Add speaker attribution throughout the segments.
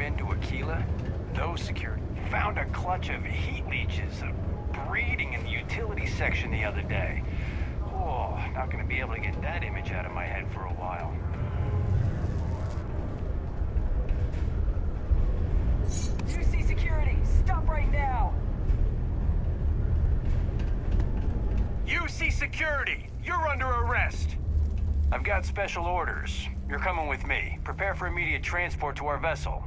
Speaker 1: into Aquila? Those security found a clutch of heat leeches breeding in the utilities section the other day. Oh, not gonna be able to get that image out of my head for a while.
Speaker 2: UC security, stop right now!
Speaker 1: UC security, you're under arrest. I've got special orders. You're coming with me. Prepare for immediate transport to our vessel.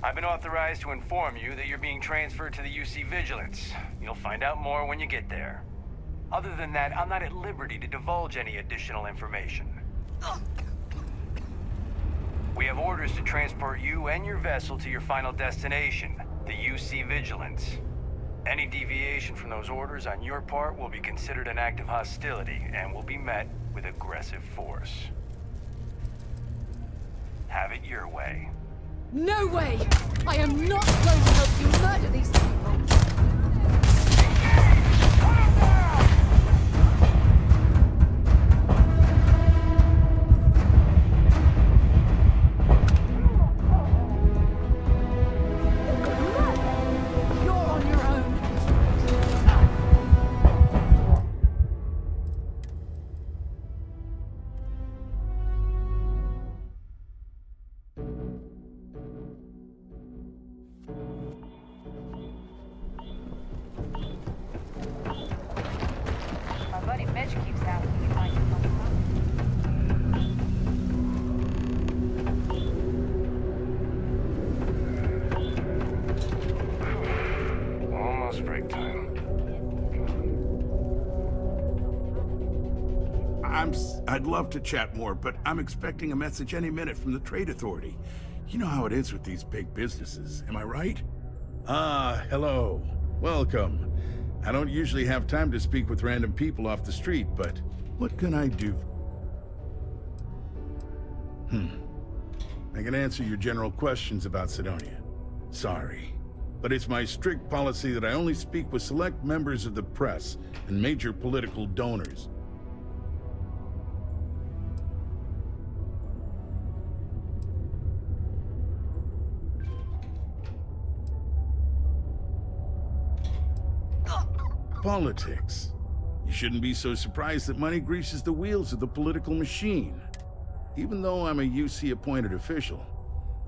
Speaker 1: I've been authorized to inform you that you're being transferred to the UC Vigilance. You'll find out more when you get there. Other than that, I'm not at liberty to divulge any additional information. We have orders to transport you and your vessel to your final destination, the UC Vigilance. Any deviation from those orders on your part will be considered an act of hostility and will be met with aggressive force. Have it your way.
Speaker 3: No way! I am not going to help you murder these people!
Speaker 4: I'd love to chat more, but I'm expecting a message any minute from the Trade Authority. You know how it is with these big businesses, am I right?
Speaker 5: Hello. Welcome. I don't usually have time to speak with random people off the street, but
Speaker 4: What can I do?
Speaker 5: I can answer your general questions about Sidonia. Sorry. But it's my strict policy that I only speak with select members of the press and major political donors. Politics. You shouldn't be so surprised that money greases the wheels of the political machine. Even though I'm a UC-appointed official,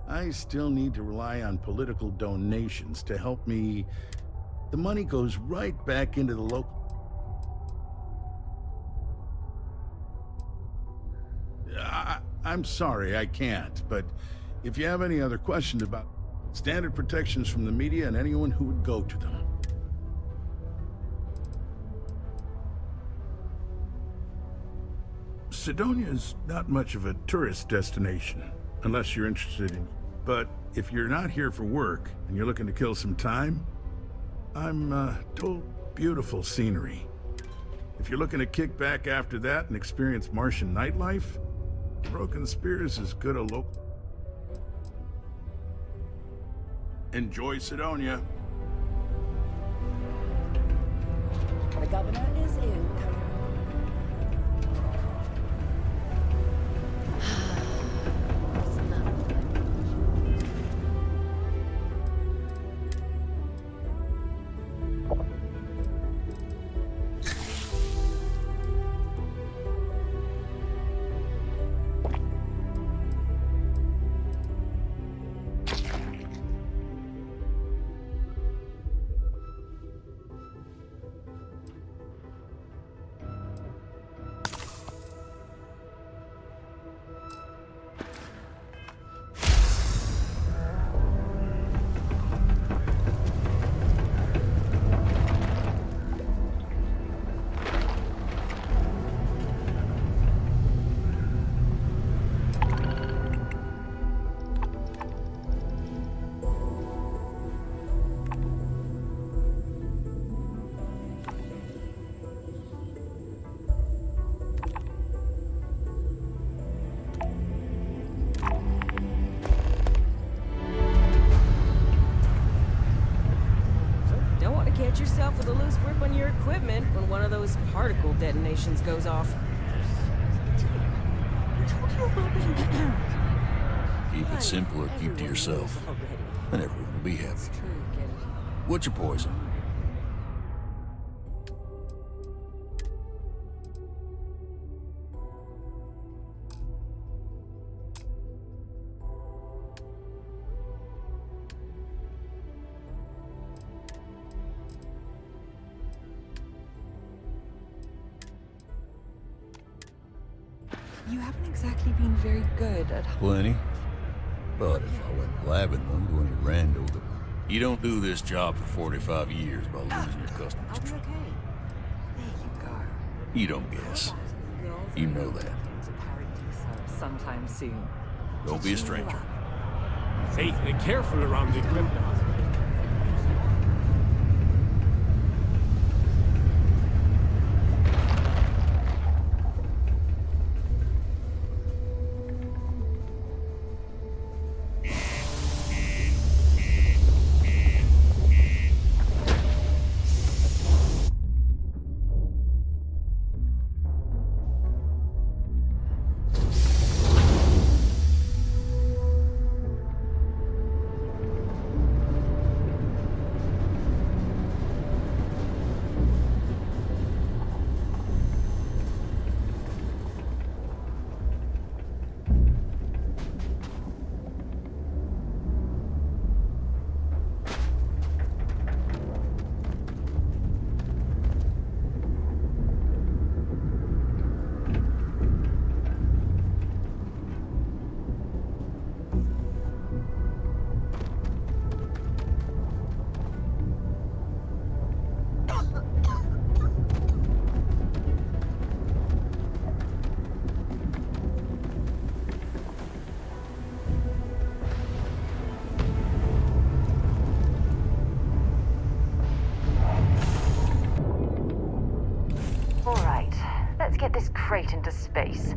Speaker 5: I still need to rely on political donations to help me. The money goes right back into the local... I'm sorry, I can't, but if you have any other questions about standard protections from the media and anyone who would go to them.
Speaker 4: Sidonia's not much of a tourist destination, unless you're interested in... But if you're not here for work, and you're looking to kill some time, I'm told beautiful scenery. If you're looking to kick back after that and experience Martian nightlife, Broken Spear is as good a local... Enjoy Sidonia.
Speaker 2: The governor is in.
Speaker 6: Get yourself with a loose grip on your equipment when one of those particle detonations goes off. Keep it simple or keep to yourself, and everyone will be happy. What's your poison?
Speaker 7: You haven't exactly been very good at...
Speaker 6: Plenty. But if I went blabbing them to any rando that... You don't do this job for 45 years by losing your customers.
Speaker 7: I'll be okay. There you go.
Speaker 6: You don't guess.
Speaker 7: Girls
Speaker 6: You
Speaker 7: are
Speaker 6: know that.
Speaker 7: to Paradiso sometime soon.
Speaker 6: Don't be a stranger.
Speaker 8: Hey, careful around the equipment.
Speaker 9: Let's get this crate into space.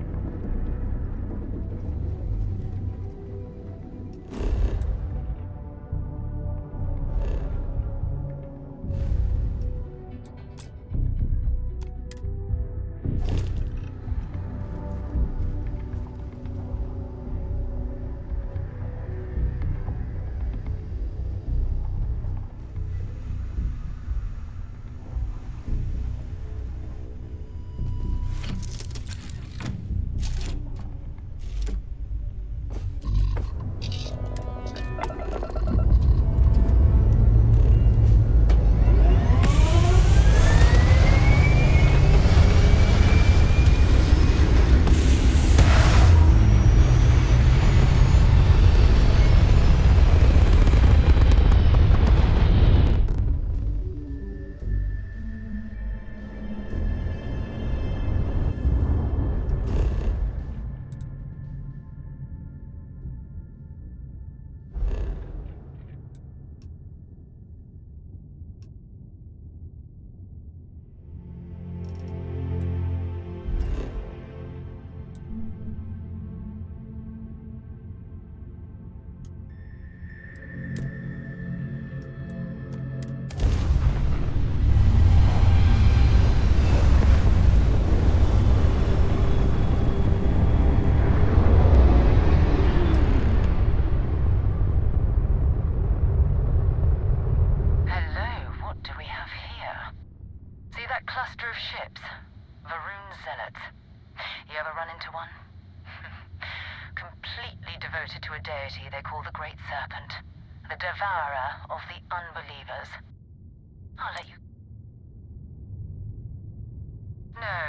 Speaker 10: Devoted to a deity they call the Great Serpent, the devourer of the unbelievers. I'll let you... No,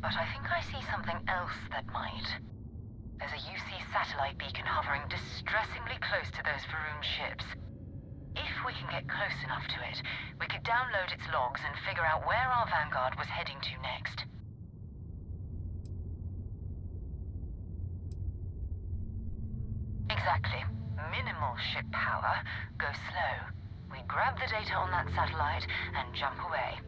Speaker 10: but I think I see something else that might. There's a UC satellite beacon hovering distressingly close to those Faroon ships. If we can get close enough to it, we could download its logs and figure out where our vanguard was heading to next. Exactly. Minimal ship power. Go slow. We grab the data on that satellite and jump away.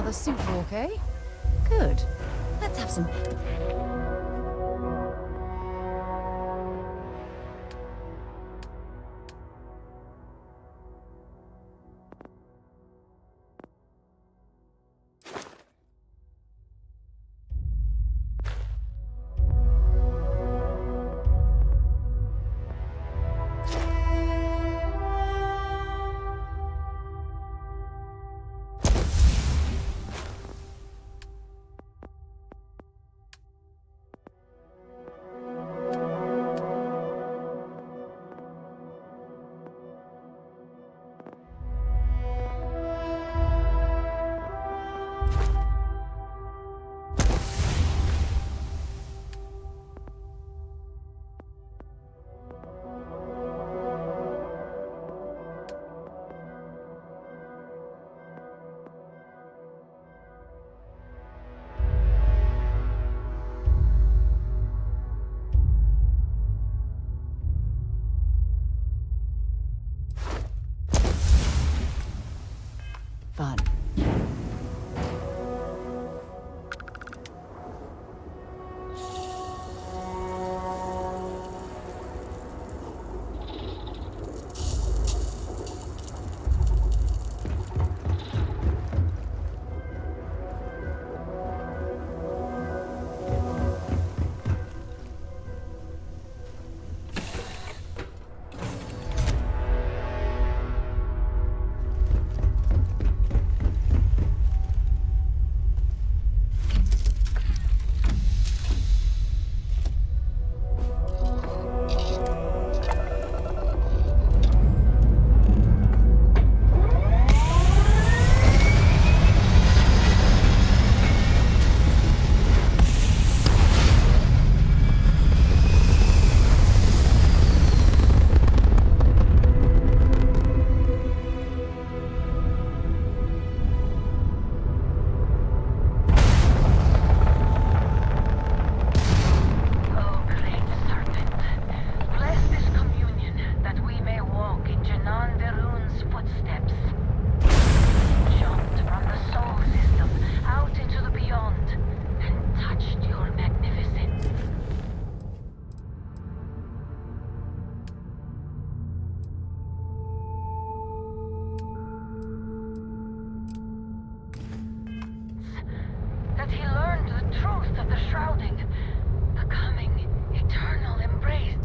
Speaker 3: another suit walk, eh? Good. Let's have some... fun.
Speaker 10: That he learned the truth of the shrouding, the coming eternal embrace.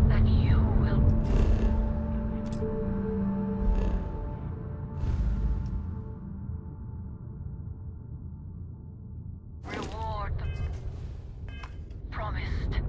Speaker 10: That you will reward the promised.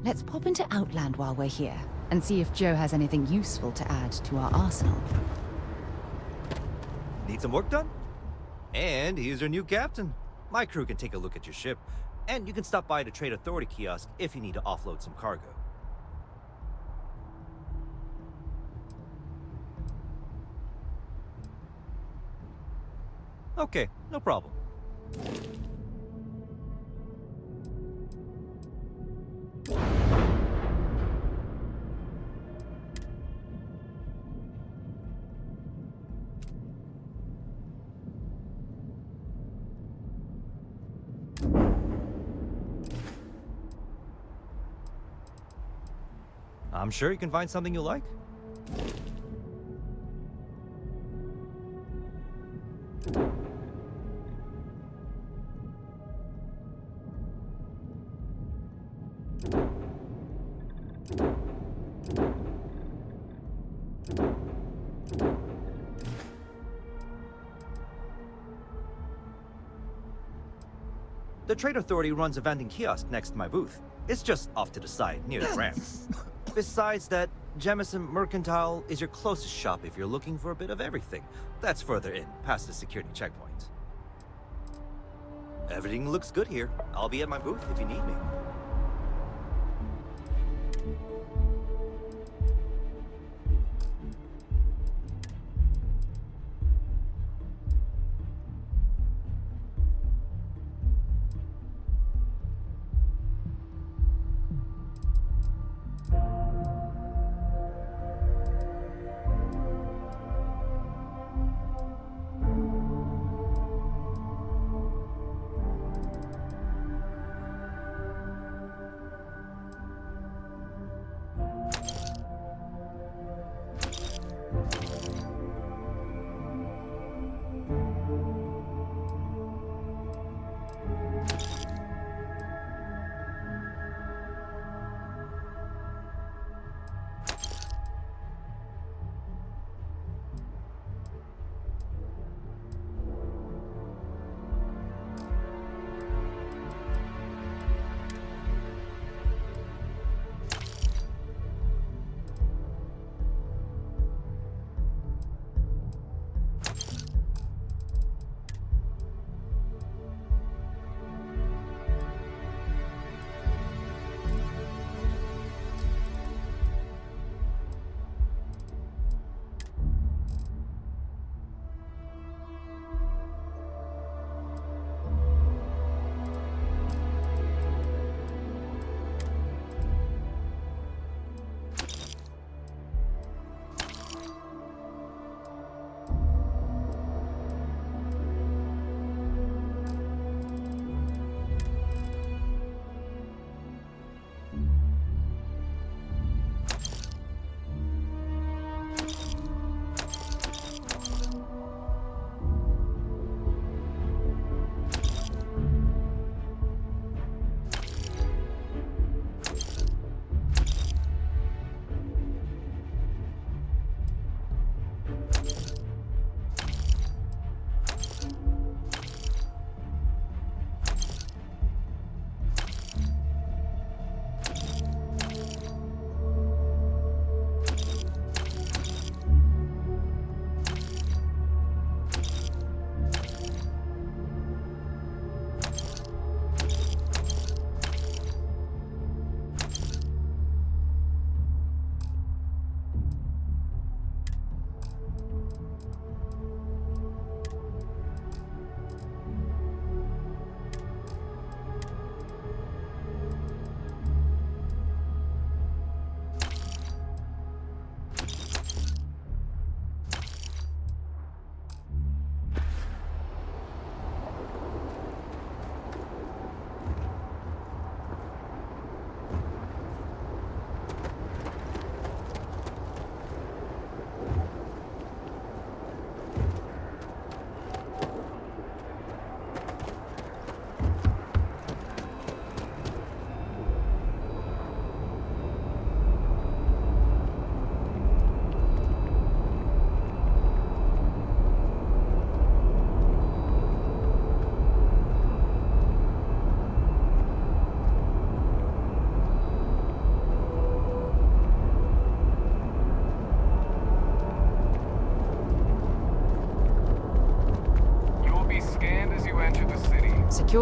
Speaker 11: Let's pop into Outland while we're here, and see if Joe has anything useful to add to our arsenal.
Speaker 12: Need some work done? And here's your new captain. My crew can take a look at your ship, and you can stop by the Trade Authority kiosk if you need to offload some cargo. Okay, no problem. I'm sure you can find something you like. The Trade Authority runs a vending kiosk next to my booth. It's just off to the side, near the ramp. Besides that, Jemison Mercantile is your closest shop if you're looking for a bit of everything. That's further in, past the security checkpoint. Everything looks good here. I'll be at my booth if you need me.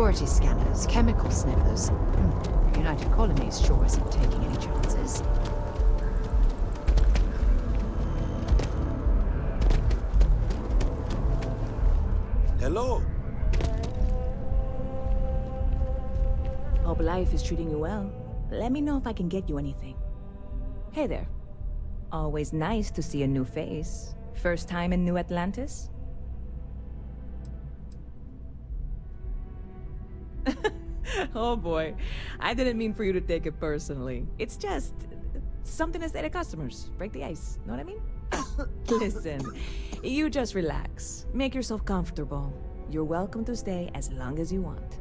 Speaker 11: security scanners, chemical sniffers. United Colonies sure isn't taking any chances.
Speaker 13: Hello.
Speaker 14: Hope life is treating you well. Let me know if I can get you anything. Hey there. Always nice to see a new face. First time in New Atlantis? Oh boy. I didn't mean for you to take it personally. It's just something to say to customers. Break the ice. Know what I mean? Listen, you just relax. Make yourself comfortable. You're welcome to stay as long as you want.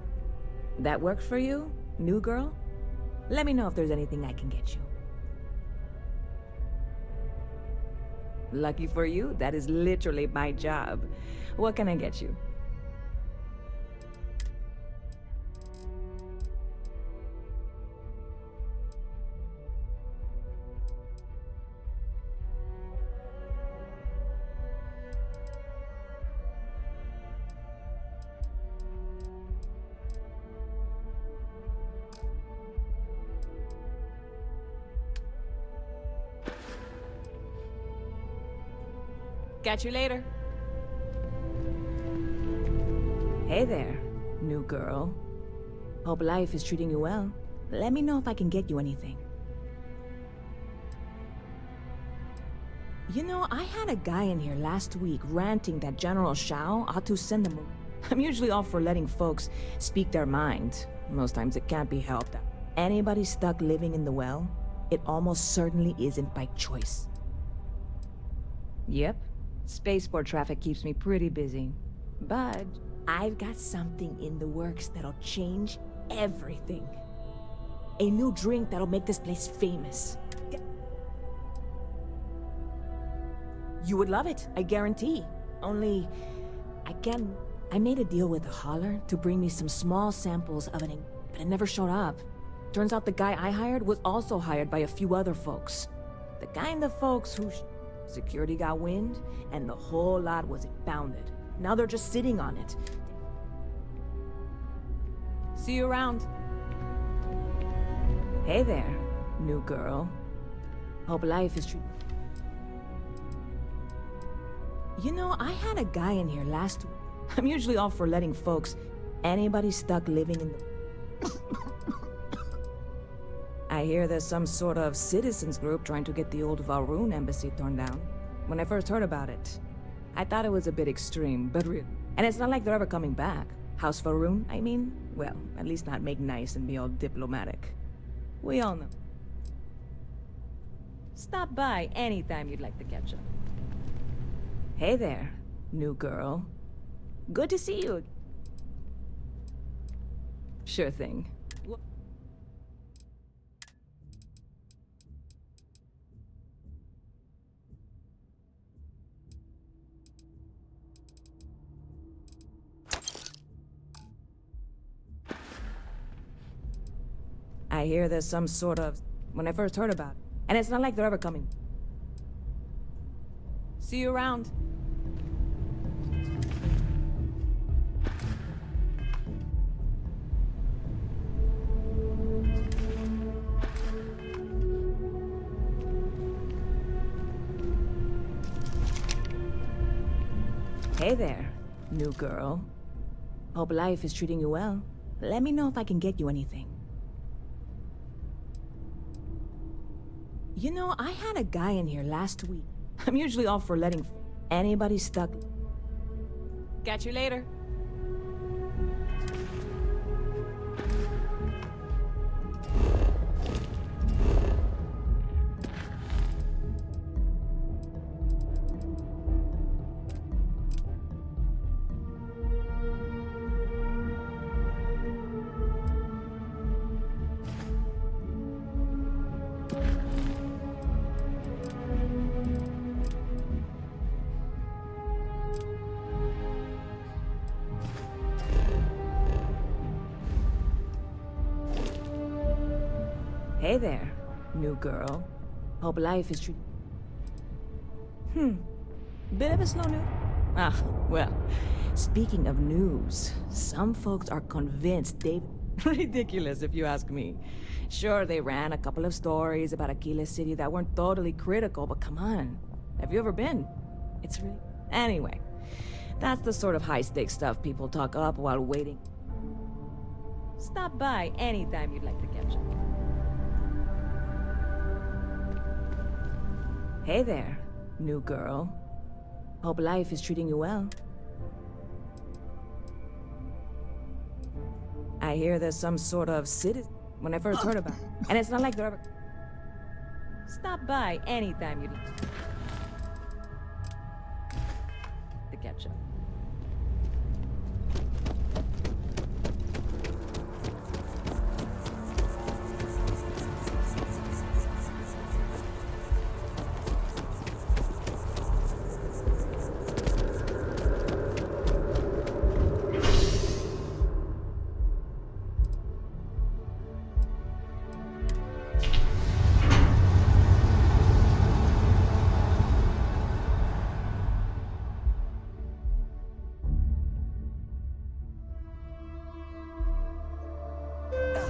Speaker 14: That worked for you, new girl? Let me know if there's anything I can get you. Lucky for you, that is literally my job. What can I get you? Catch you later. Hey there, new girl. Hope life is treating you well. Let me know if I can get you anything. You know, I had a guy in here last week ranting that General Shao ought to send them. I'm usually all for letting folks speak their mind. Most times it can't be helped. Anybody stuck living in the well, it almost certainly isn't by choice. Yep. Spaceport traffic keeps me pretty busy. But I've got something in the works that'll change everything. A new drink that'll make this place famous. You would love it, I guarantee. Only, I made a deal with a hauler to bring me some small samples of it, but it never showed up. Turns out the guy I hired was also hired by a few other folks. The kind of folks who... Security got wind, and the whole lot was impounded. Now they're just sitting on it. See you around. Hey there, new girl. Hope life is true. You know, I had a guy in here last week. I'm usually all for letting folks, anybody stuck living in the... I hear there's some sort of citizens group trying to get the old Valroon embassy torn down. When I first heard about it, I thought it was a bit extreme, but real. And it's not like they're ever coming back. House Valroon, I mean? Well, at least not make nice and be all diplomatic. We all know. Stop by anytime you'd like to catch up. Hey there, new girl. Good to see you. Sure thing. I hear there's some sort of... When I first heard about it. And it's not like they're ever coming. See you around. Hey there, new girl. Hope life is treating you well. Let me know if I can get you anything. You know, I had a guy in here last week. I'm usually all for letting anybody stuck... Catch you later. Hey there, new girl. Hope life is Bit of a slow news. Ah, well, Speaking of news, some folks are convinced they... Ridiculous, if you ask me. Sure, they ran a couple of stories about Aquila City that weren't totally critical, but come on. Have you ever been? It's really... Anyway, that's the sort of high-stakes stuff people talk up while waiting. Stop by anytime you'd like to catch up. Hey there, new girl. Hope life is treating you well. I hear there's some sort of citizen when I first heard about it. And it's not like they're ever... Stop by anytime you'd like to catch up.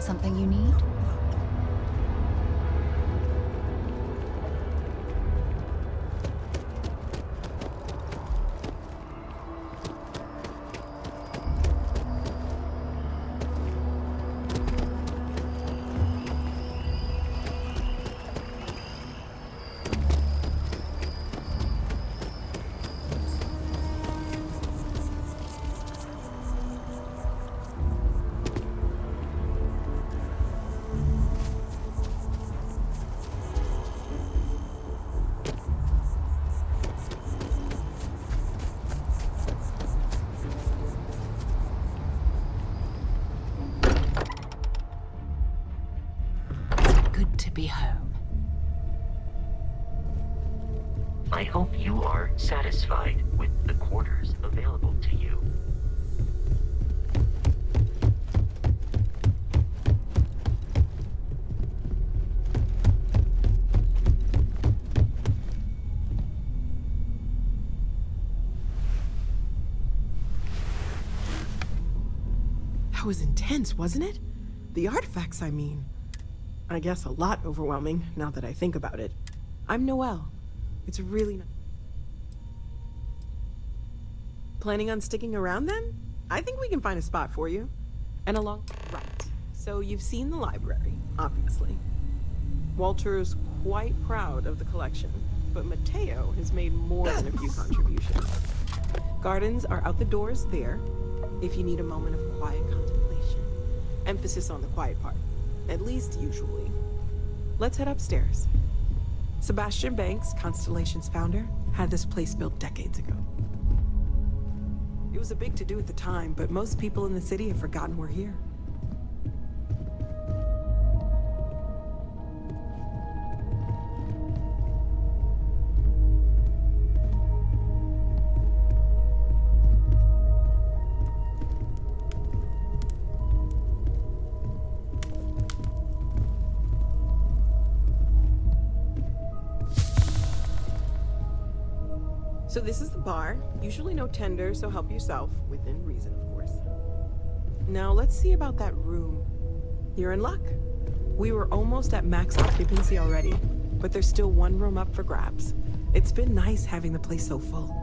Speaker 11: Something you need? Be home.
Speaker 15: I hope you are satisfied with the quarters available to you.
Speaker 16: That was intense, wasn't it? The artifacts, I mean. I guess a lot overwhelming, now that I think about it. I'm Noelle. It's really nice. Planning on sticking around then? I think we can find a spot for you. And along... Right. So you've seen the library, obviously. Walter's quite proud of the collection, but Mateo has made more than a few contributions. Gardens are out the doors there, if you need a moment of quiet contemplation. Emphasis on the quiet part. At least usually. Let's head upstairs. Sebastian Banks, Constellation's founder, had this place built decades ago. It was a big to-do at the time, but most people in the city have forgotten we're here. So this is the bar. Usually no tender, so help yourself, within reason, of course. Now let's see about that room. You're in luck. We were almost at max occupancy already, but there's still one room up for grabs. It's been nice having the place so full.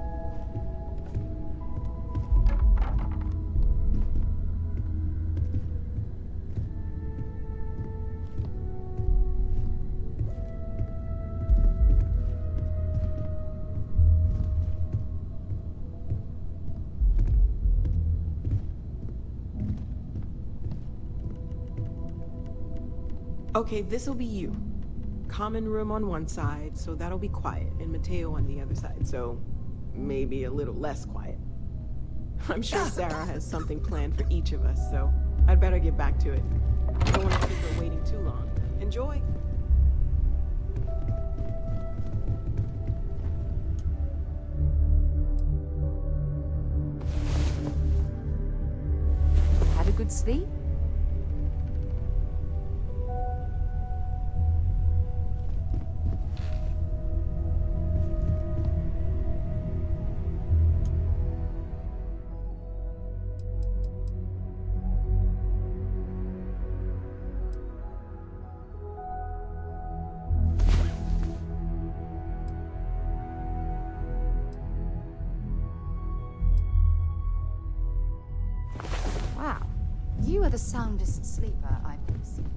Speaker 16: Okay, this'll be you. Common room on one side, so that'll be quiet, and Mateo on the other side, so maybe a little less quiet. I'm sure Sarah has something planned for each of us, so I'd better get back to it. I don't want to keep her waiting too long. Enjoy!
Speaker 11: Had a good sleep? You are the soundest sleeper I've ever seen.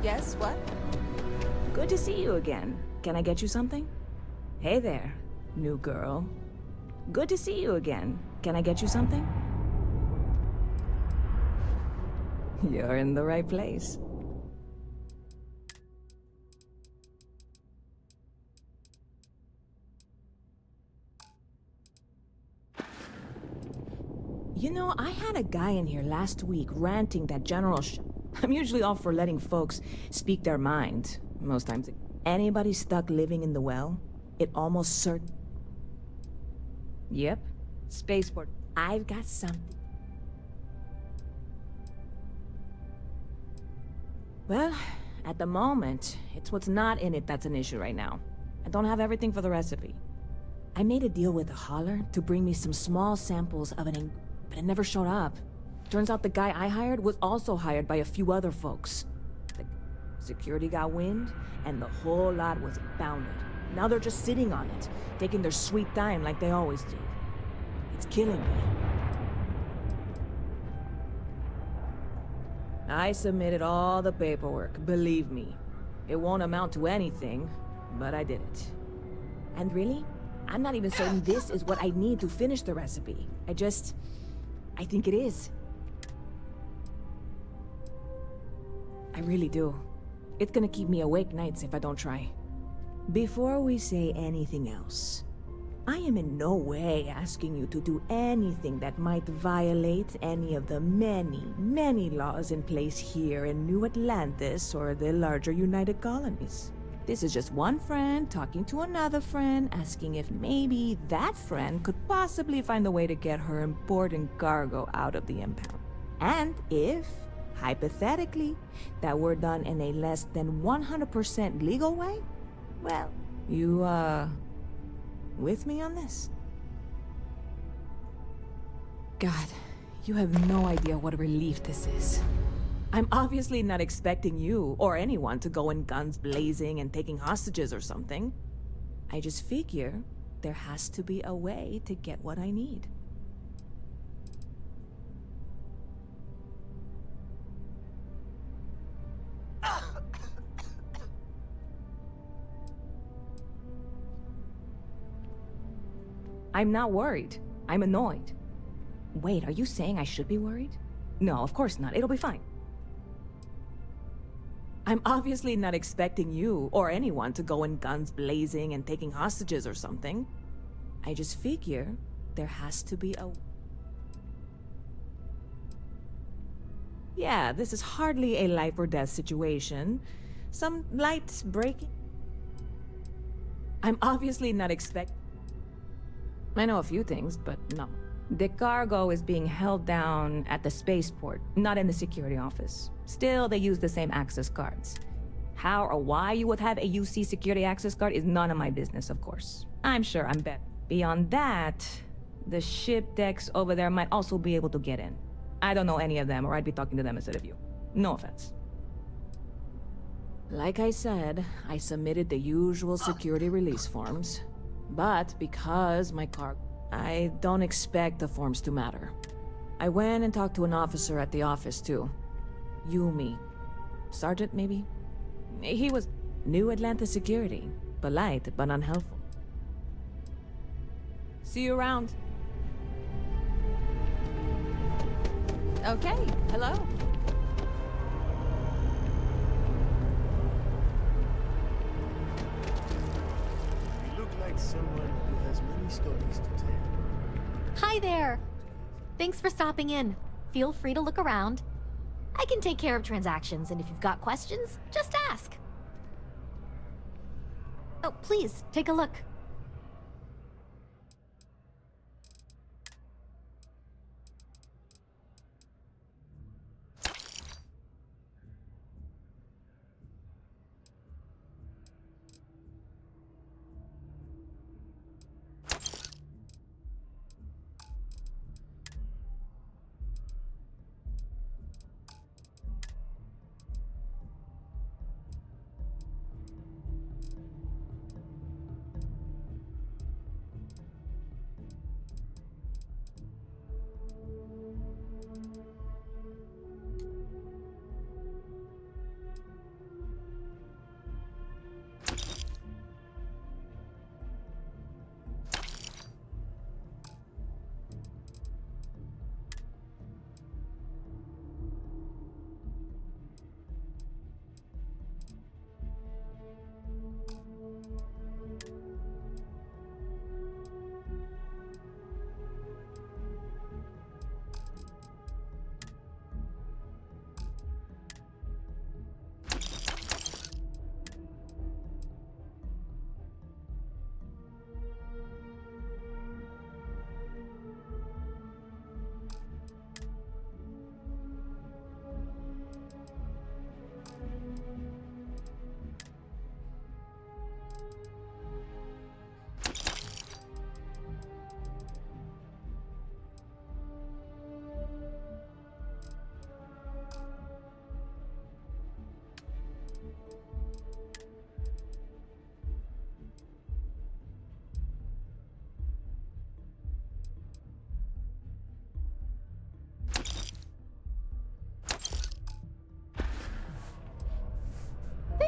Speaker 14: Yes, what? Good to see you again. Can I get you something? Hey there, new girl. Good to see you again. Can I get you something? You're in the right place. You know, I had a guy in here last week ranting that I'm usually all for letting folks speak their mind. Most times, anybody stuck living in the well, it almost certain. Yep, spaceport. I've got something. Well, at the moment, it's what's not in it that's an issue right now. I don't have everything for the recipe. I made a deal with the hauler to bring me some small samples of but it never showed up. Turns out the guy I hired was also hired by a few other folks. The security got wind, and the whole lot was impounded. Now they're just sitting on it, taking their sweet time like they always do. It's killing me. I submitted all the paperwork, believe me. It won't amount to anything, but I did it. And really, I'm not even certain this is what I need to finish the recipe. I think it is. I really do. It's gonna keep me awake nights if I don't try. Before we say anything else, I am in no way asking you to do anything that might violate any of the many, many laws in place here in New Atlantis or the larger United Colonies. This is just one friend talking to another friend, asking if maybe that friend could possibly find a way to get her important cargo out of the impound. And if, hypothetically, that were done in a less than 100% legal way, well, you, with me on this? God, you have no idea what a relief this is. I'm obviously not expecting you or anyone to go in guns blazing and taking hostages or something. I just figure there has to be a way to get what I need. I'm not worried. I'm annoyed. Wait, are you saying I should be worried? No, of course not. It'll be fine. I'm obviously not expecting you or anyone to go in guns blazing and taking hostages or something. I just figure there has to be a... Yeah, this is hardly a life or death situation. Some light breaking. I'm obviously not I know a few things, but no. The cargo is being held down at the spaceport, not in the security office. Still, they use the same access cards. How or why you would have a UC security access card is none of my business, of course. I'm sure I'm better. Beyond that, the ship decks over there might also be able to get in. I don't know any of them, or I'd be talking to them instead of you. No offense. Like I said, I submitted the usual security release forms. But because my car... I don't expect the forms to matter. I went and talked to an officer at the office, too. Yumi. Sergeant, maybe? He was New Atlantis security. Polite, but unhelpful. See you around. Okay, hello.
Speaker 17: You look like someone who has many stories to tell.
Speaker 18: Hi there! Thanks for stopping in. Feel free to look around. I can take care of transactions, and if you've got questions, just ask. Oh, please, take a look.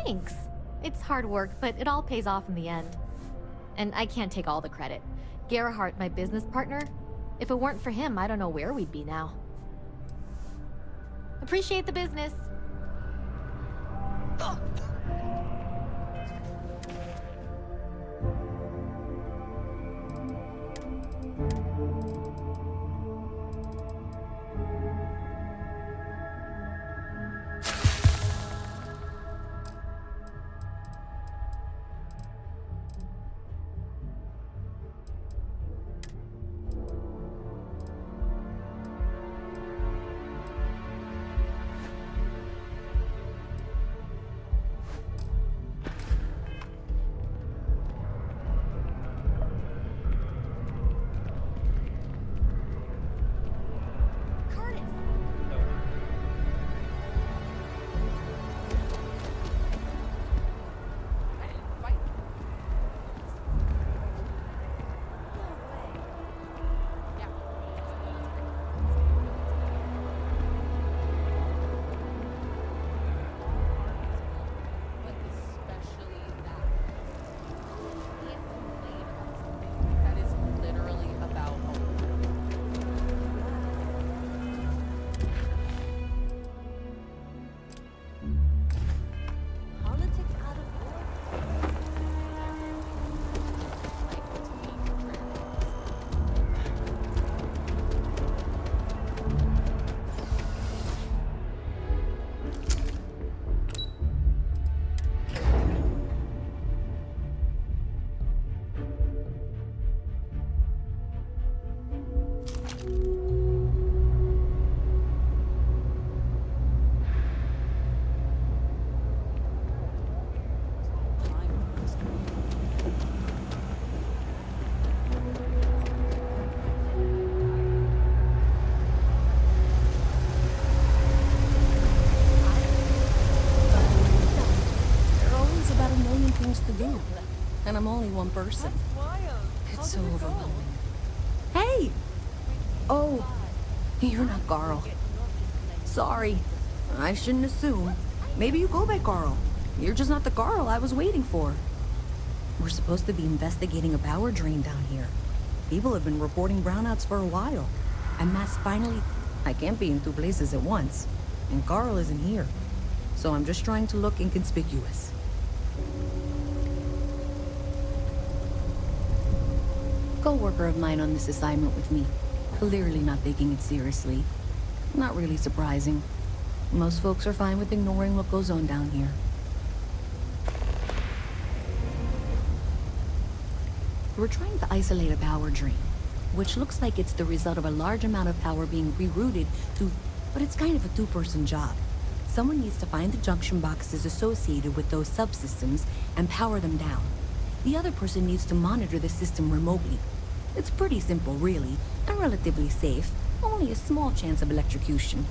Speaker 18: Thanks. It's hard work, but it all pays off in the end. And I can't take all the credit. Gerhardt, my business partner, if it weren't for him, I don't know where we'd be now. Appreciate the business.
Speaker 11: To do, and I'm only one person. It's so overwhelming. Hey! Oh, you're not Carl. Sorry, I shouldn't assume. Maybe you go by Carl. You're just not the Carl I was waiting for. We're supposed to be investigating a power drain down here. People have been reporting brownouts for a while. And Mass finally... I can't be in two places at once. And Carl isn't here. So I'm just trying to look inconspicuous. Co-worker of mine on this assignment with me. Clearly not taking it seriously. Not really surprising. Most folks are fine with ignoring what goes on down here. We're trying to isolate a power drain, which looks like it's the result of a large amount of power being rerouted to... But it's kind of a two-person job. Someone needs to find the junction boxes associated with those subsystems and power them down. The other person needs to monitor the system remotely. It's pretty simple, really, and relatively safe. Only a small chance of electrocution.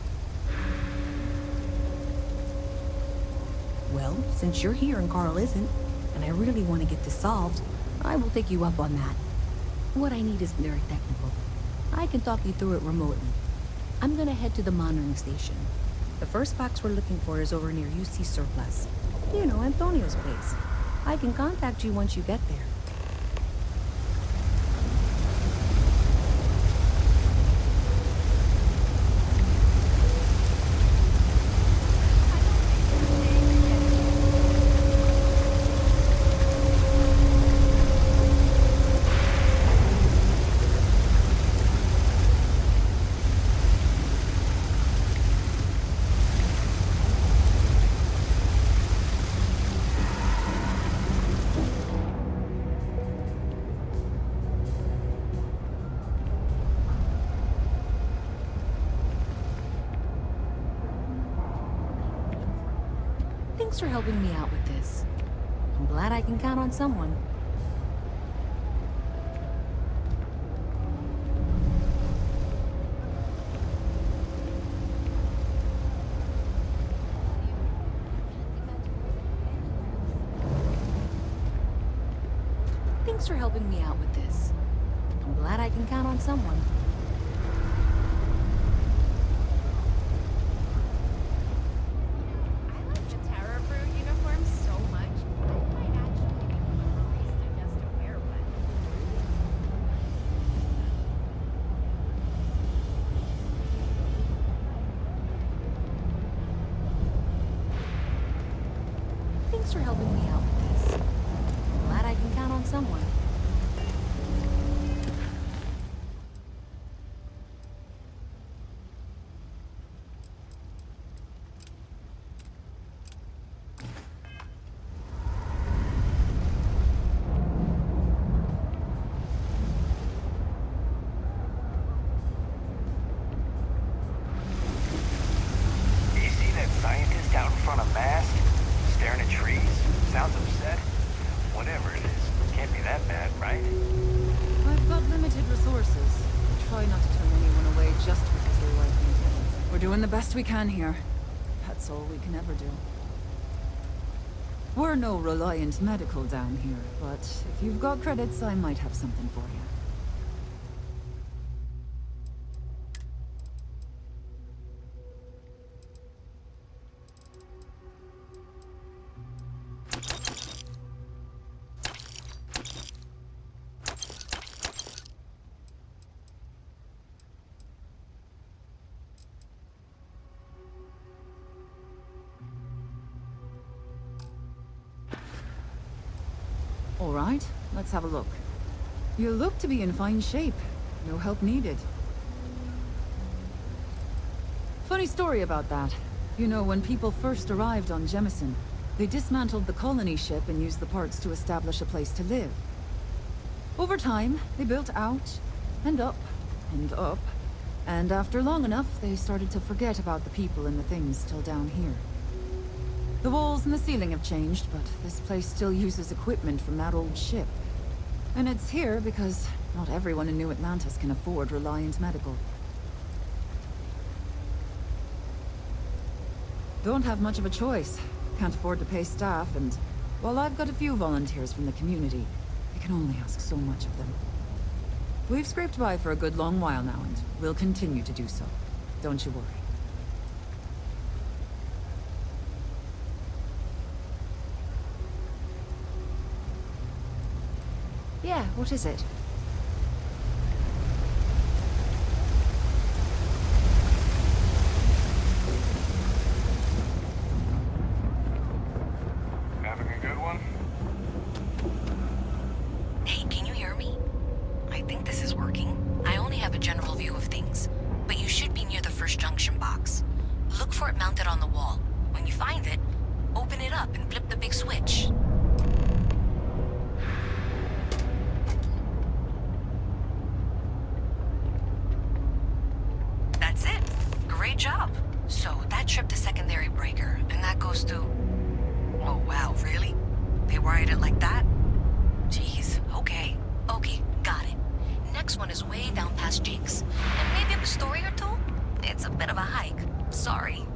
Speaker 11: Well, since you're here and Carl isn't, and I really want to get this solved, I will take you up on that. What I need isn't very technical. I can talk you through it remotely. I'm gonna head to the monitoring station. The first box we're looking for is over near UC Surplus. You know, Antonio's place. I can contact you once you get there. Thanks for helping me out with this. I'm glad I can count on someone. Thanks for helping me out with this. I'm glad I can count on someone.
Speaker 19: Terror Brew uniform so
Speaker 11: Thanks for helping me out with this. Glad I can count on someone.
Speaker 19: We can here. That's all we can ever do. We're no Reliant Medical down here, but if you've got credits, I might have something for you. All right, let's have a look. You look to be in fine shape. No help needed. Funny story about that. You know, when people first arrived on Jemison, they dismantled the colony ship and used the parts to establish a place to live. Over time, they built out, and up, and up, and after long enough, they started to forget about the people and the things still down here. The walls and the ceiling have changed, but this place still uses equipment from that old ship. And it's here because not everyone in New Atlantis can afford Reliant Medical. Don't have much of a choice. Can't afford to pay staff, and while I've got a few volunteers from the community, I can only ask so much of them. We've scraped by for a good long while now, and we'll continue to do so. Don't you worry.
Speaker 11: Yeah, what is it?
Speaker 1: Having a good one?
Speaker 11: Hey, can you hear me? I think this is working. I only have a general view of things, but you should be near the first junction box. Look for it mounted on the wall. When you find it, open it up and flip the big switch. That's it. Great job. So that tripped the secondary breaker, and that goes to... Oh wow, really? They wired it like that? Jeez, okay. Okay, got it. Next one is way down past Jake's. And maybe up a story or two? It's a bit of a hike. Sorry.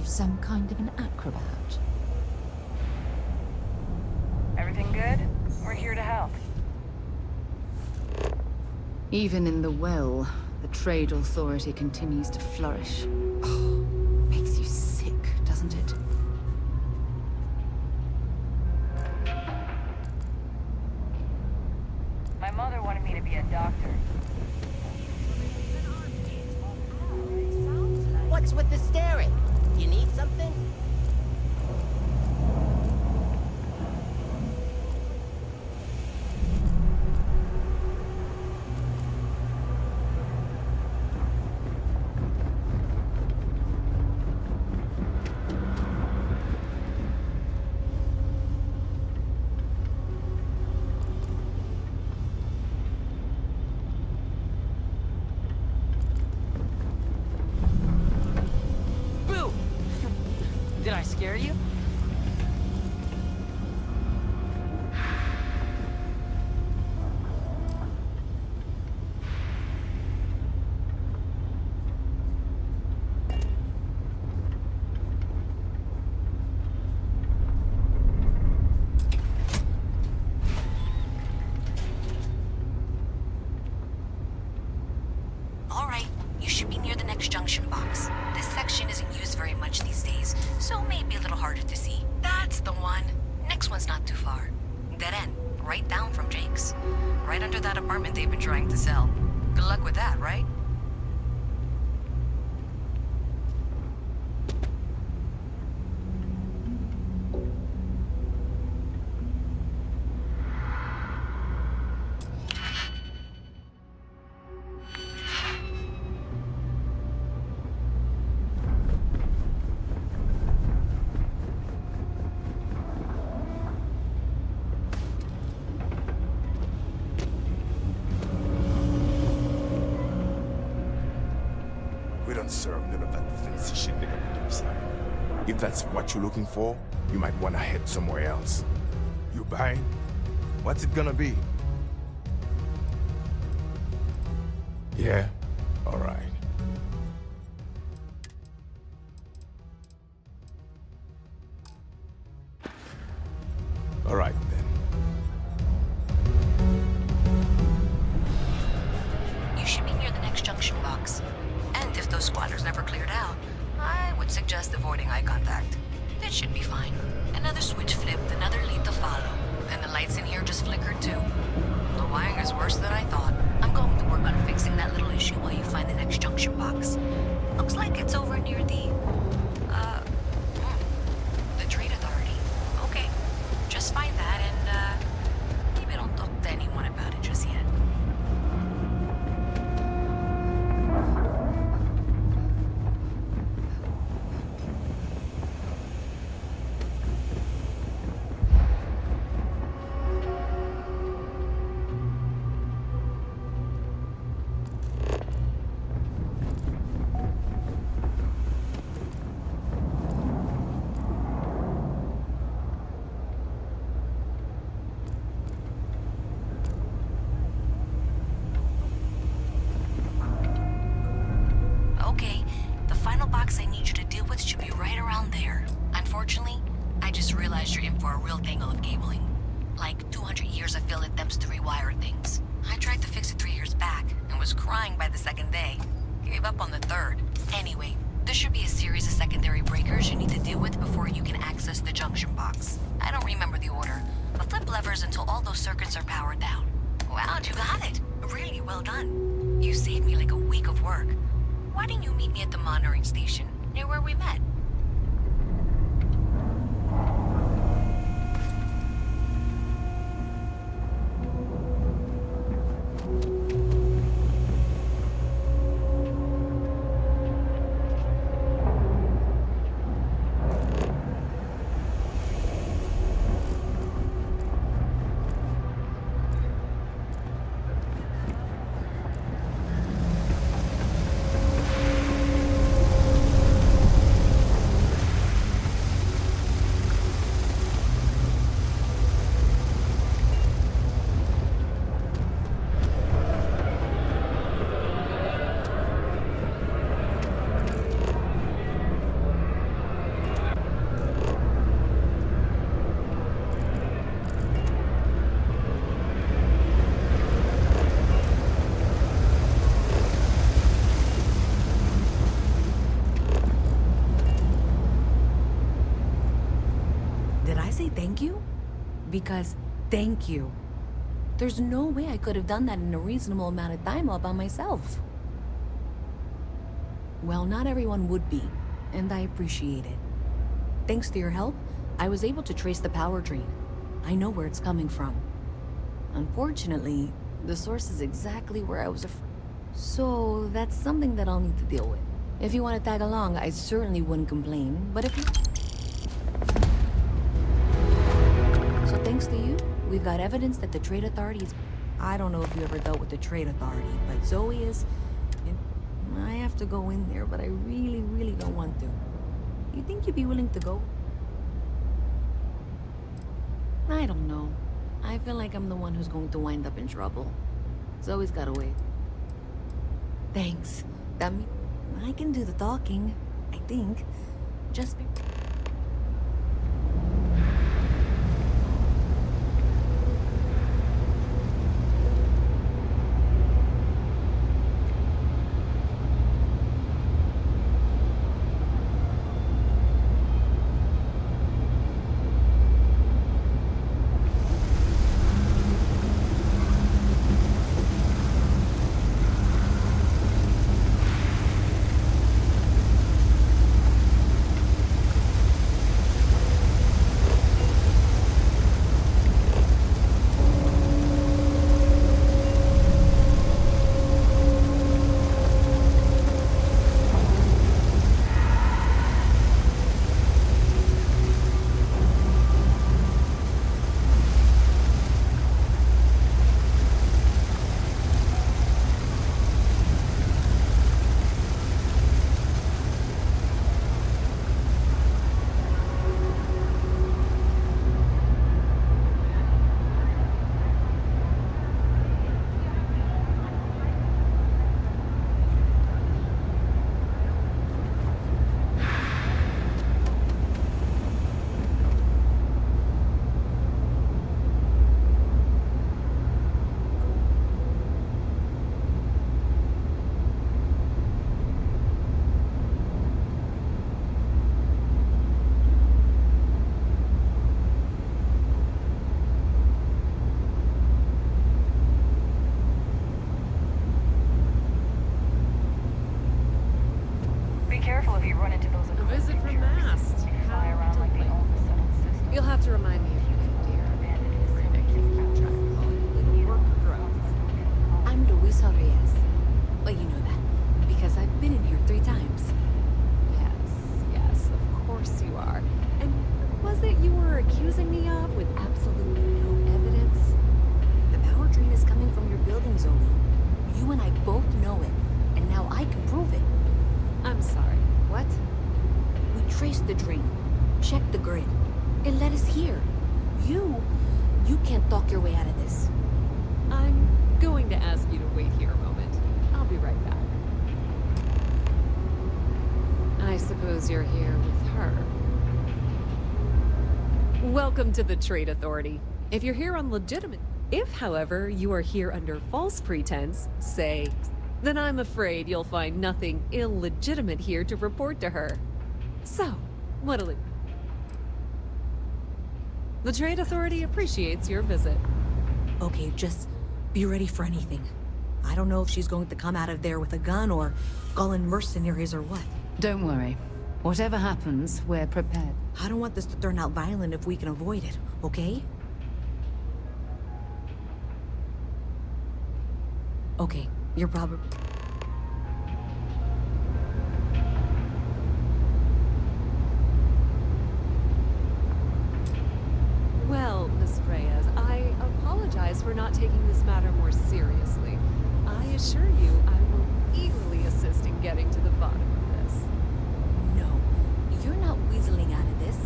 Speaker 18: Some kind of an acrobat.
Speaker 2: Everything good? We're here to help.
Speaker 19: Even in the well, the trade authority continues to flourish. Oh, makes you sick, doesn't it?
Speaker 2: My mother wanted me to be a doctor.
Speaker 20: What's with the staring? You need something?
Speaker 11: should be near the next junction box. This section isn't used very much these days, so may be a little harder to see. That's the one. Next one's not too far. Dead end, right down from Jake's. Right under that apartment they've been trying to sell. Good luck with that, right?
Speaker 13: We don't serve none of that fancy shit they got on the website. If that's what you're looking for, you might want to head somewhere else. You buying? What's it gonna be? Yeah? Alright. Alright then.
Speaker 11: You should be near the next junction box. And if those squatters never cleared out, I would suggest avoiding eye contact. It should be fine. Another switch flipped, another lead to follow. And the lights in here just flickered too. The wiring is worse than I thought. I'm going to work on fixing that little issue while you find the next junction box. Looks like it's over near the Trade Authority. Okay, just find that and, maybe don't talk to anyone about it just yet. Okay, the final box I need you to deal with should be right around there. Unfortunately, I just realized you're in for a real tangle of cabling. Like 200 years of fill attempts to rewire things. I tried to fix it 3 years back and was crying by the second day. Gave up on the third. Anyway, there should be a series of secondary breakers you need to deal with before you can access the junction box. I don't remember the order, but flip levers until all those circuits are powered down. Wow, you got it. Really well done. You saved me like a week of work. Why didn't you meet me at the monitoring station, near where we met? Thank you? Because thank you. There's no way I could have done that in a reasonable amount of time all by myself. Well, not everyone would be, and I appreciate it. Thanks to your help, I was able to trace the power drain. I know where it's coming from. Unfortunately, the source is exactly where I was so that's something that I'll need to deal with. If you want to tag along, I certainly wouldn't complain, but if you... So thanks to you, we've got evidence that the Trade Authority is... I don't know if you ever dealt with the Trade Authority, but Zoe is... I have to go in there, but I really, really don't want to. You think you'd be willing to go? I don't know. I feel like I'm the one who's going to wind up in trouble. Zoe's gotta wait. Thanks. That means I can do the talking, I think. Just be... traced the drain, checked the grid. It led us here. You can't talk your way out of this.
Speaker 21: I'm going to ask you to wait here a moment. I'll be right back. I suppose you're here with her. Welcome to the Trade Authority. If you're here on legitimate... If, however, you are here under false pretense, say, then I'm afraid you'll find nothing illegitimate here to report to her. So, what'll it... The Trade Authority appreciates your visit.
Speaker 11: Okay, just be ready for anything. I don't know if she's going to come out of there with a gun or call in mercenaries or what.
Speaker 19: Don't worry. Whatever happens, we're prepared.
Speaker 11: I don't want this to turn out violent if we can avoid it, okay? Okay, you're probably...
Speaker 21: Well, Miss Reyes, I apologize for not taking this matter more seriously. I assure you I will eagerly assist in getting to the bottom of this.
Speaker 11: No, you're not weaseling out of this.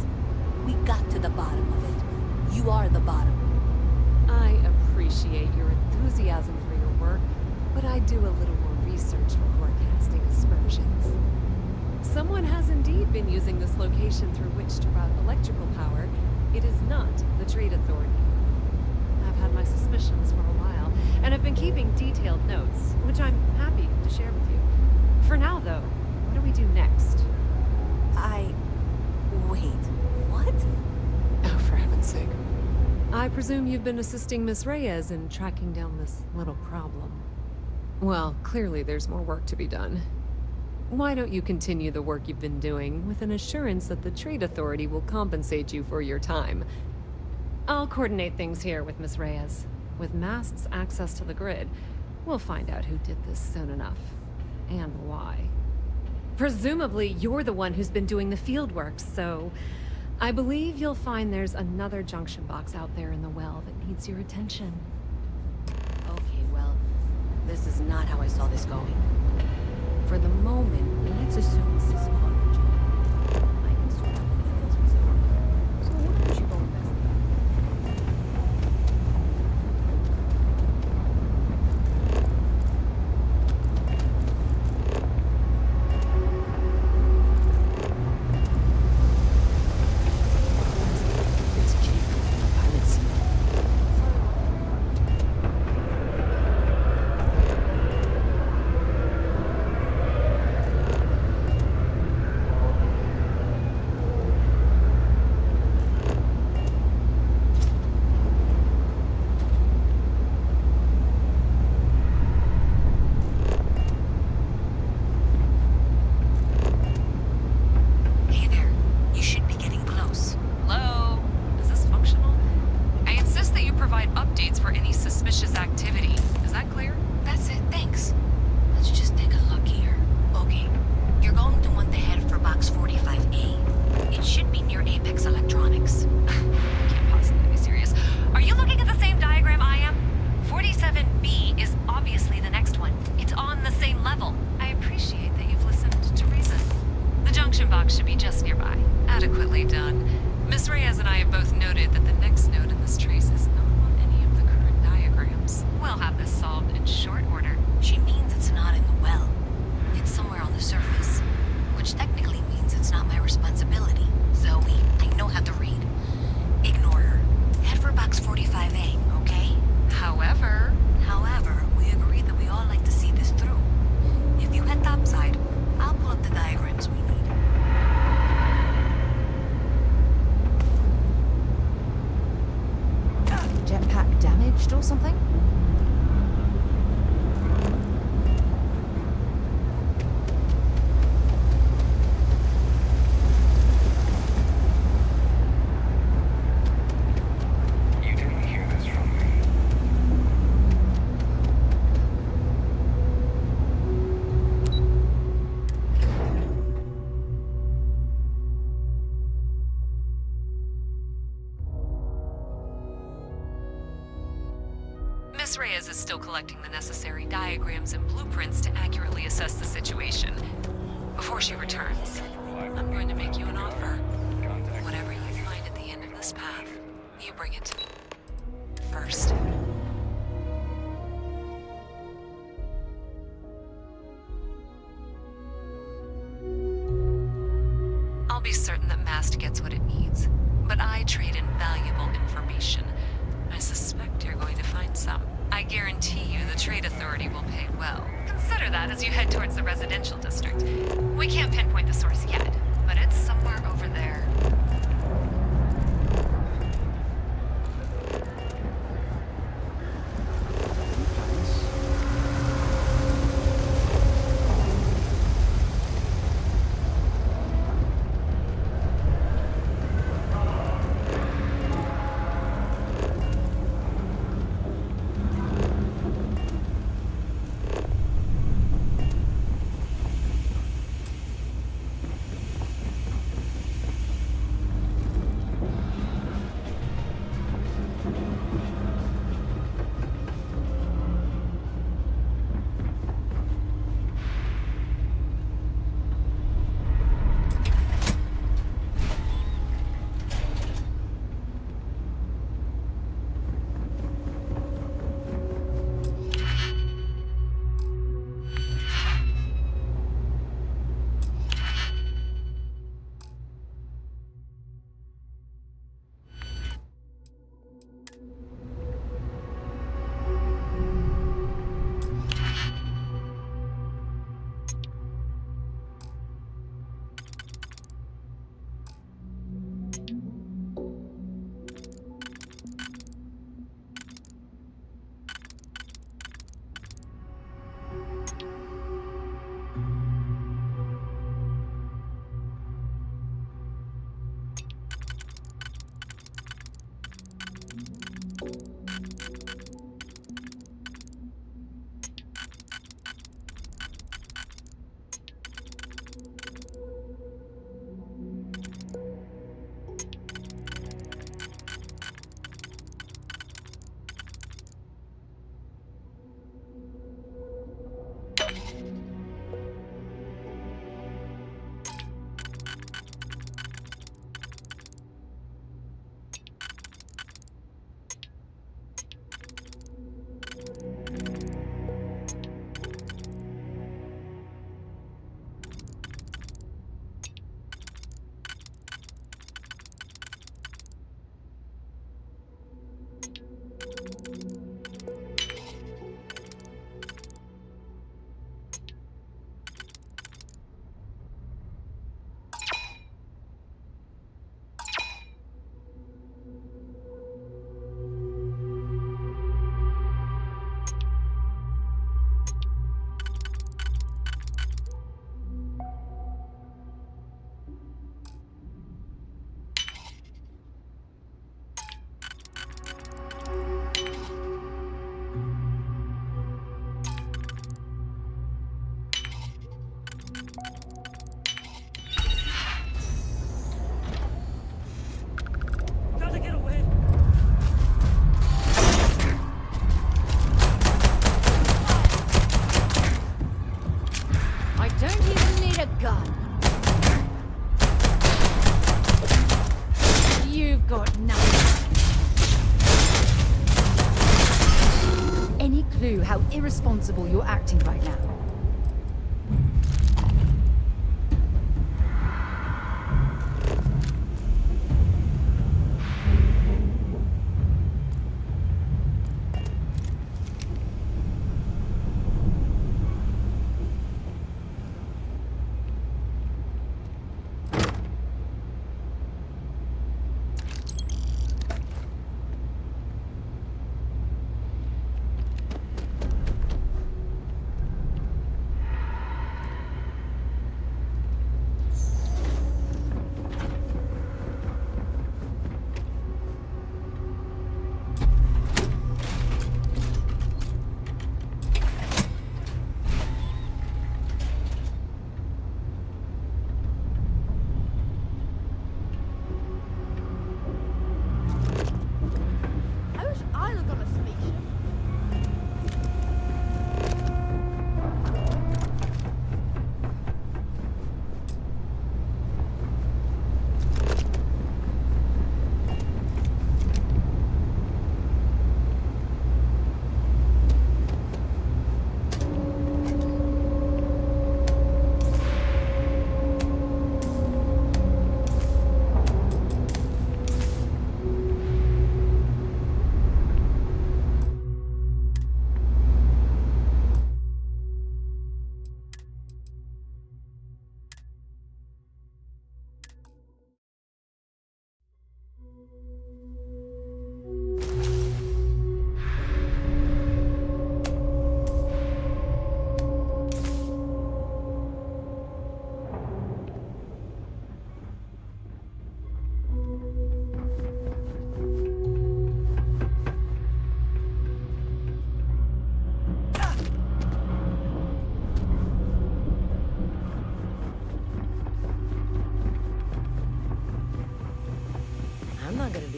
Speaker 11: We got to the bottom of it. You are the bottom.
Speaker 21: I appreciate your enthusiasm for your work, but I do a little more research before casting aspersions. Someone has indeed been using this location through which to route electrical power. It is not the Trade Authority. I've had my suspicions for a while, and have been keeping detailed notes, which I'm happy to share with you. For now, though, what do we do next?
Speaker 11: Wait, what?
Speaker 21: Oh, for heaven's sake. I presume you've been assisting Miss Reyes in tracking down this little problem. Well, clearly there's more work to be done. Why don't you continue the work you've been doing with an assurance that the Trade Authority will compensate you for your time? I'll coordinate things here with Miss Reyes. With Mast's access to the grid, we'll find out who did this soon enough. And why. Presumably, you're the one who's been doing the field work, so... I believe you'll find there's another junction box out there in the well that needs your attention.
Speaker 11: Okay, well, this is not how I saw this going. For the moment, let's assume this is all legitimate. I can sort out the details myself. So why don't you go investigate?
Speaker 21: Miss Reyes is still collecting the necessary diagrams and blueprints to accurately assess the situation. Before she returns,
Speaker 5: I'm going to make you an offer. Whatever you find at the end of this path, you bring it to me. First. I'll be certain that Mast gets what it needs, but I trade in valuable information. I suspect you're going to find some. I guarantee you the Trade Authority will pay well. Consider that as you head towards the residential district. We can't pinpoint the source yet, but it's somewhere over there.
Speaker 22: How irresponsible you're acting right now.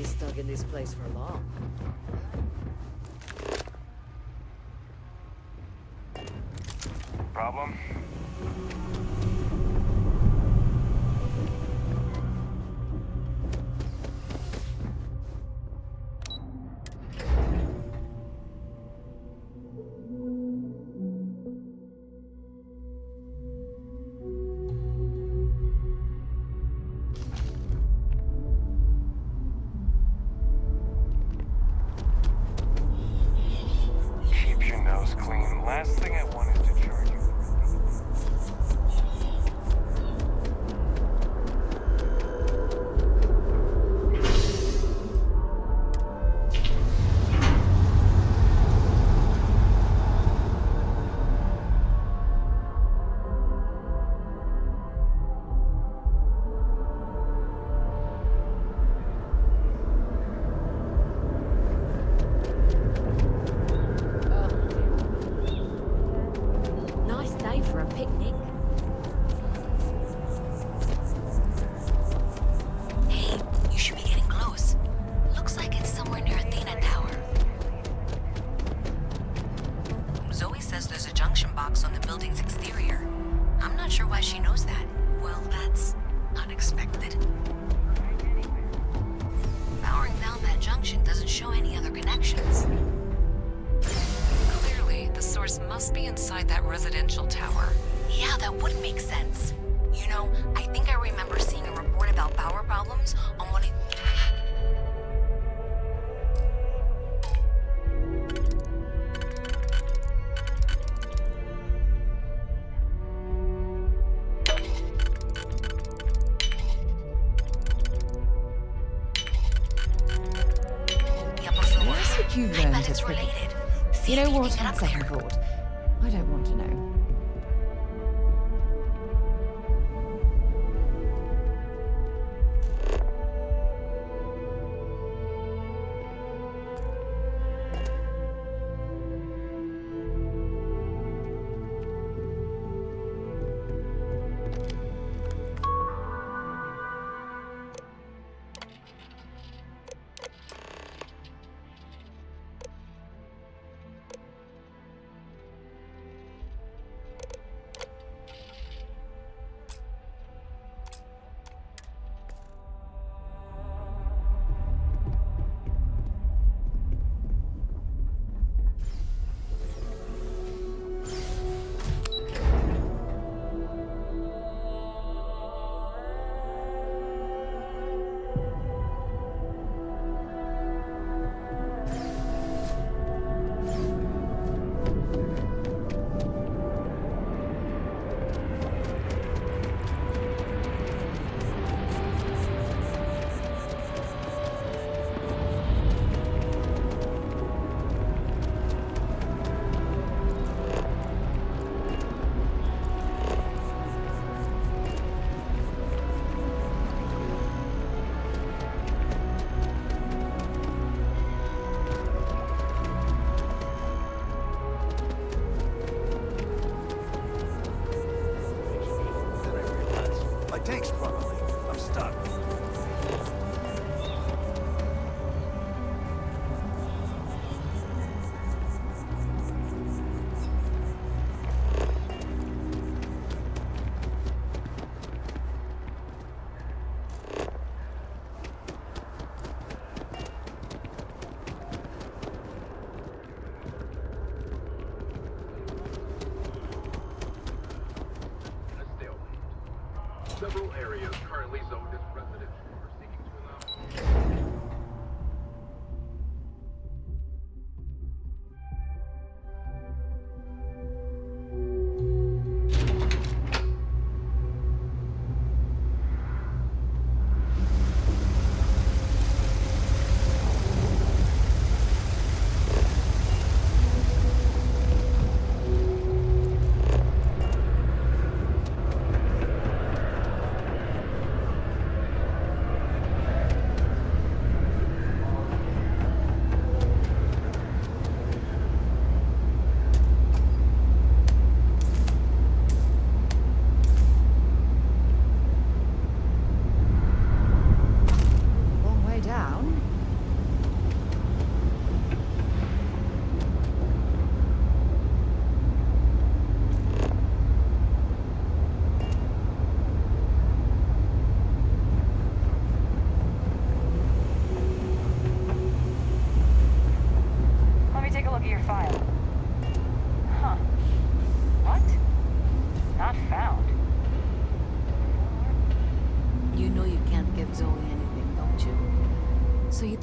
Speaker 4: stuck in this place for long.
Speaker 1: Problem? Keep your nose clean. Last thing I want is to charge you.
Speaker 18: Nice day for a picnic.
Speaker 5: Hey, you should be getting close. Looks like it's somewhere near Athena Tower. Zoe says there's a junction box on the building's exterior. I'm not sure why she knows that. Well, that's unexpected. Powering down that junction doesn't show any other connections. Clearly, the source must be inside that residential tower. Yeah, that would make sense. You know, I think I remember seeing a report about power problems on one of... the upper floors.
Speaker 19: Where did you
Speaker 5: I
Speaker 19: learn
Speaker 5: bet
Speaker 19: to
Speaker 5: it's
Speaker 19: pick?
Speaker 5: related. See
Speaker 19: You
Speaker 5: if
Speaker 19: know
Speaker 5: you
Speaker 19: what?
Speaker 5: can get
Speaker 19: On
Speaker 5: up there.
Speaker 19: second thought, I don't want to know.
Speaker 12: Tank's probably. I'm stuck.
Speaker 7: Several areas currently zoned as residential are seeking to allow...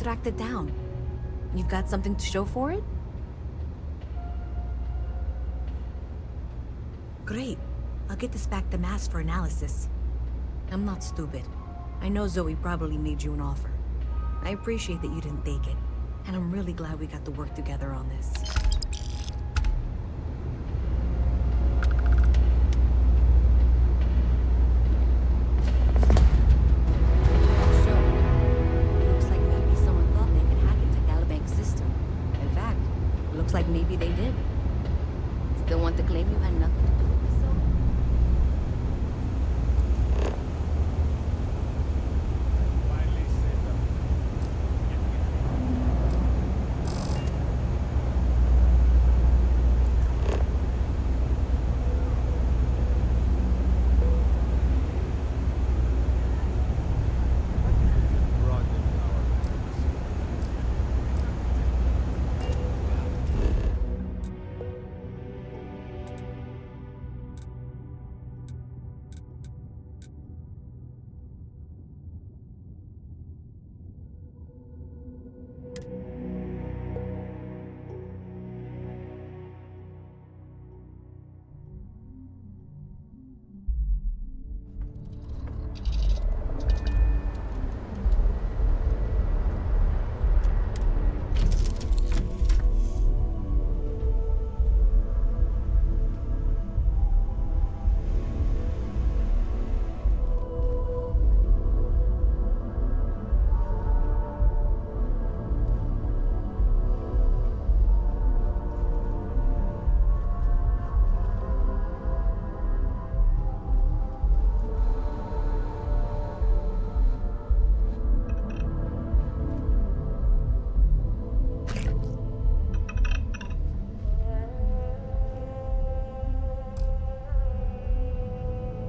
Speaker 11: tracked it down. You've got something to show for it? Great. I'll get this back to Mass for analysis. I'm not stupid. I know Zoe probably made you an offer. I appreciate that you didn't take it, and I'm really glad we got to work together on this. So, looks like maybe someone thought they could hack into Galabank's system. In fact, looks like maybe they did. Still want to claim you had nothing to do with this, Zoe?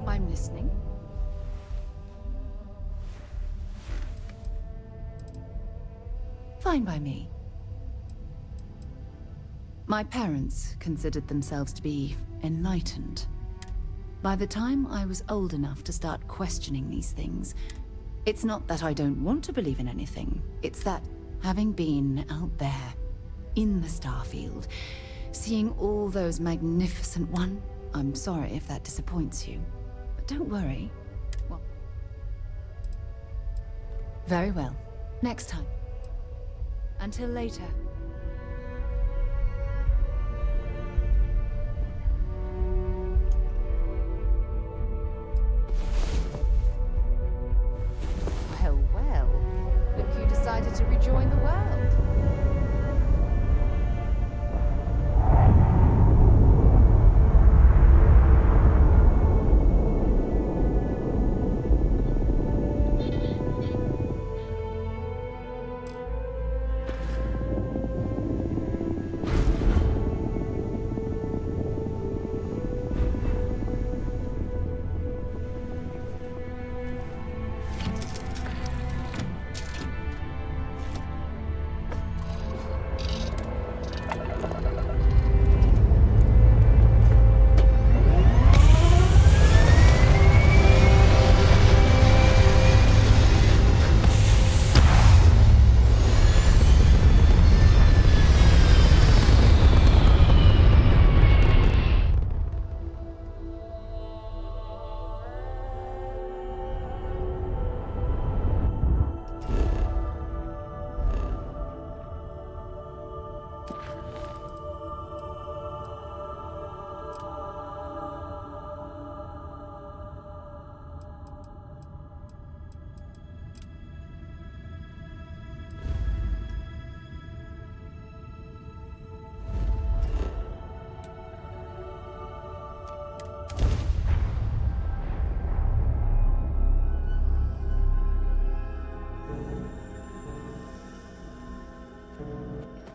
Speaker 19: I'm listening. Fine by me. My parents considered themselves to be enlightened. By the time I was old enough to start questioning these things, it's not that I don't want to believe in anything. It's that, having been out there, in the Starfield, seeing all those magnificent I'm sorry if that disappoints you. But don't worry. Well, very well. Next time. Until later.
Speaker 22: Well, well. Look who decided to rejoin the world.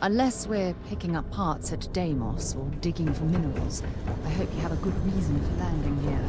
Speaker 19: Unless we're picking up parts at Deimos or digging for minerals, I hope you have a good reason for landing here.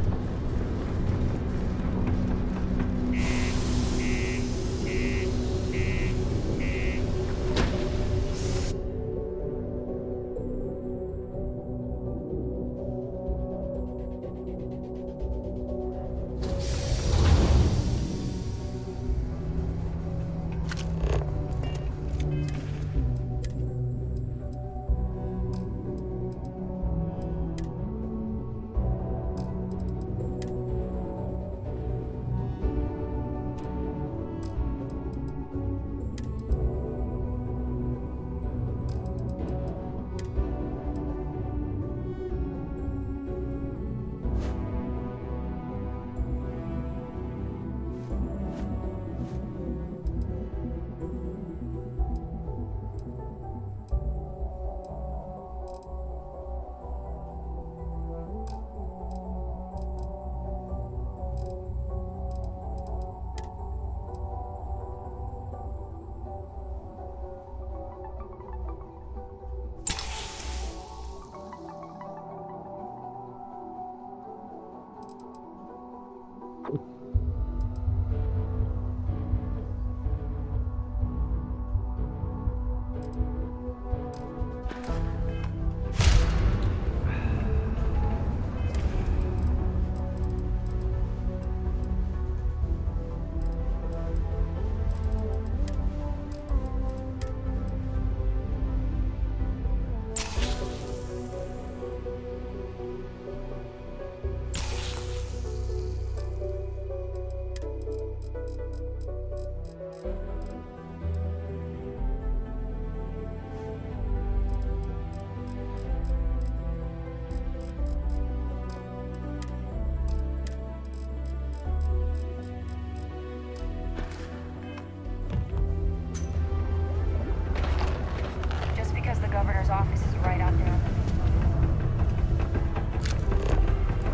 Speaker 10: Just because the governor's office is right out there on the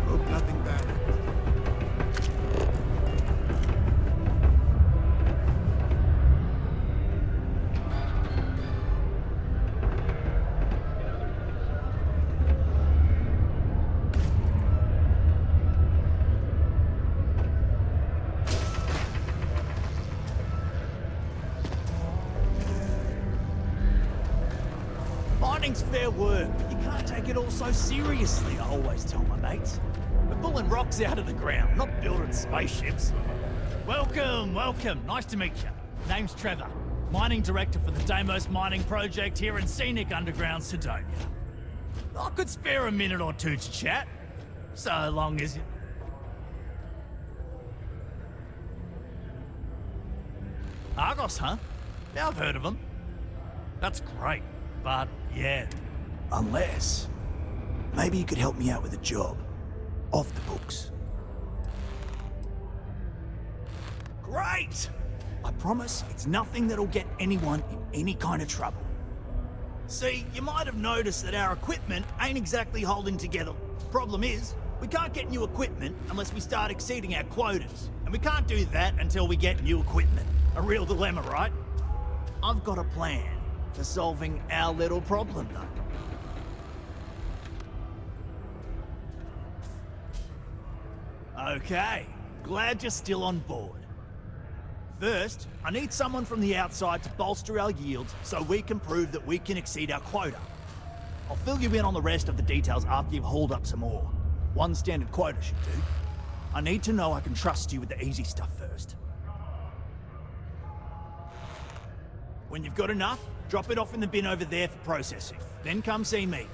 Speaker 17: Hope nothing bad happens.
Speaker 4: Mining's fair work, but you can't take it all so seriously, I always tell my mates. We're pulling rocks out of the ground, not building spaceships. Welcome, welcome. Nice to meet you. Name's Trevor, mining director for the Deimos mining project here in scenic underground Sidonia. I could spare a minute or two to chat, so long as you... Argos, huh? Yeah, I've heard of them. That's great, but yeah.
Speaker 6: Unless... maybe you could help me out with a job. Off the books.
Speaker 4: Great! I promise it's nothing that'll get anyone in any kind of trouble. See, you might have noticed that our equipment ain't exactly holding together. Problem is, we can't get new equipment unless we start exceeding our quotas. And we can't do that until we get new equipment. A real dilemma, right? I've got a plan for solving our little problem, though. Okay, glad you're still on board. First, I need someone from the outside to bolster our yields so we can prove that we can exceed our quota. I'll fill you in on the rest of the details after you've hauled up some more. One standard quota should do. I need to know I can trust you with the easy stuff first. When you've got enough, drop it off in the bin over there for processing. Then come see me.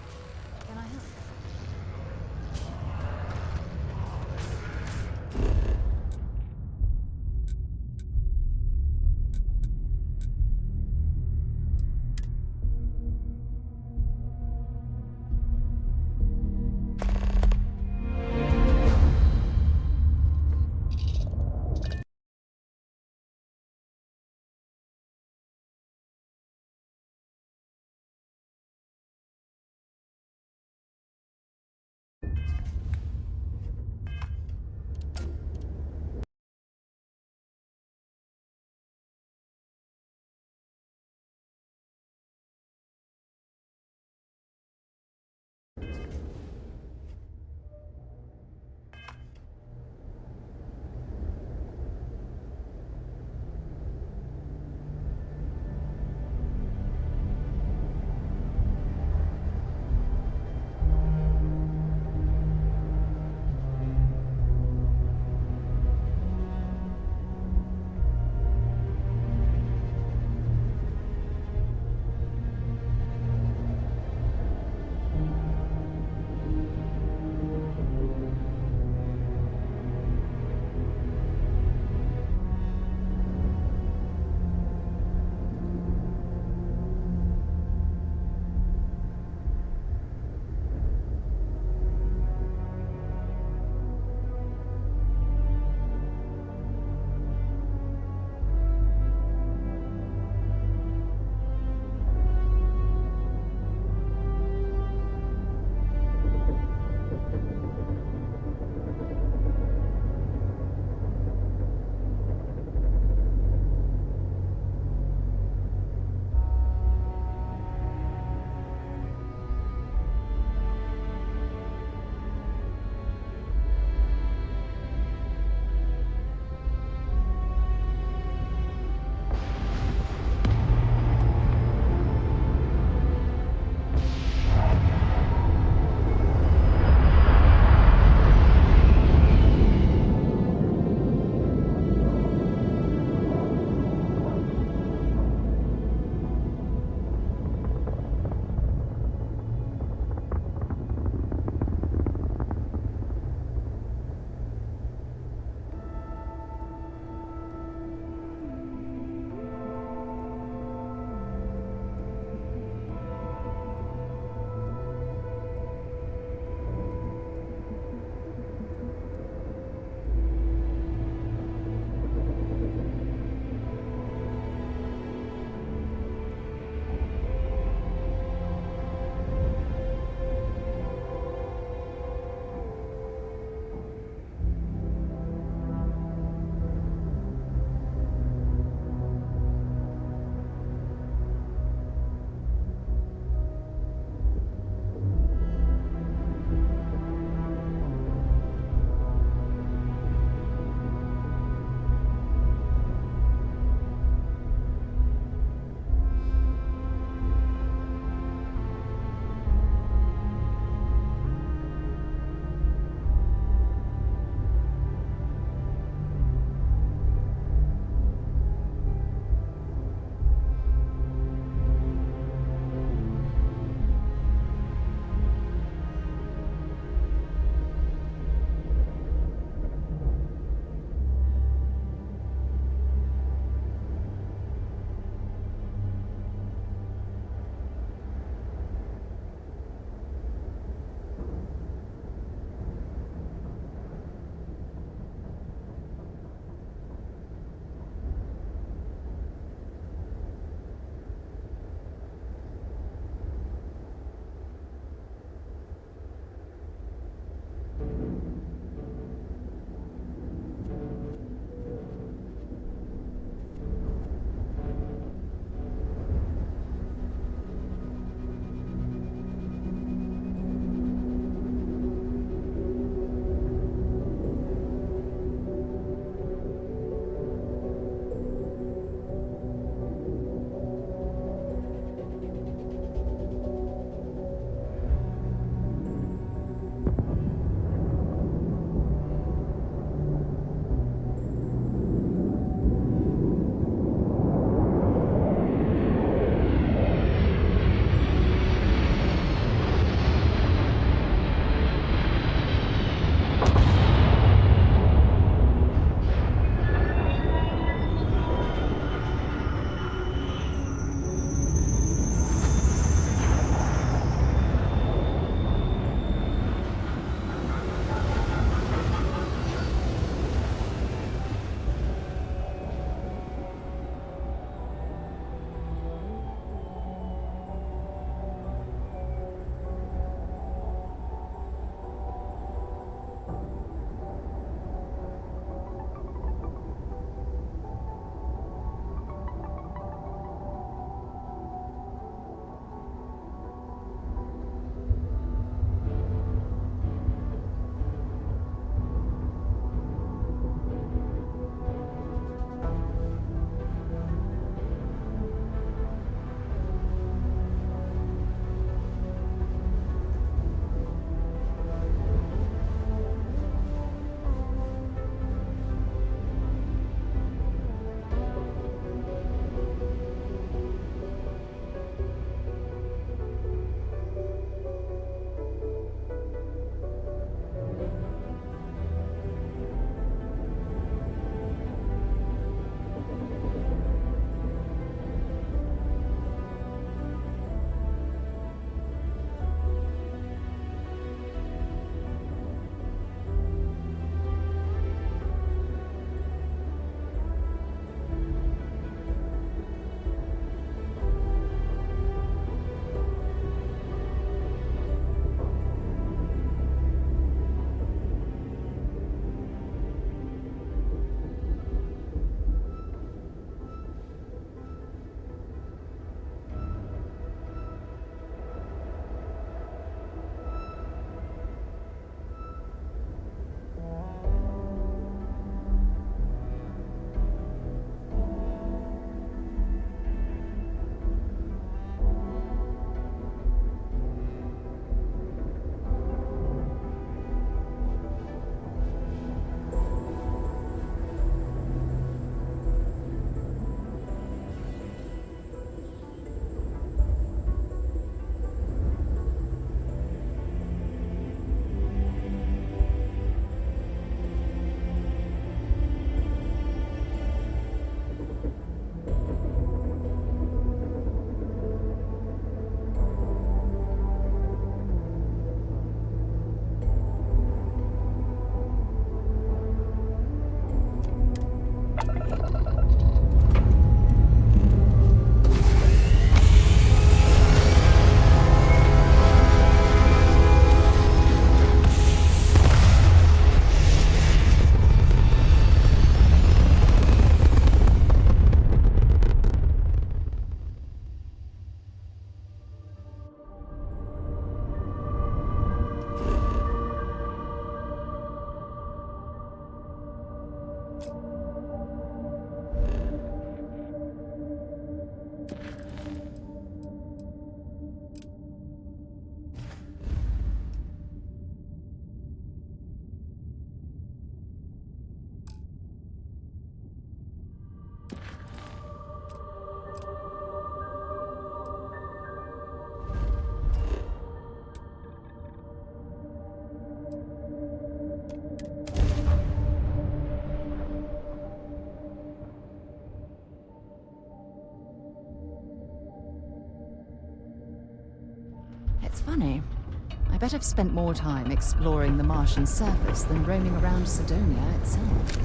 Speaker 19: bet I've spent more time exploring the Martian surface than roaming around Sidonia itself.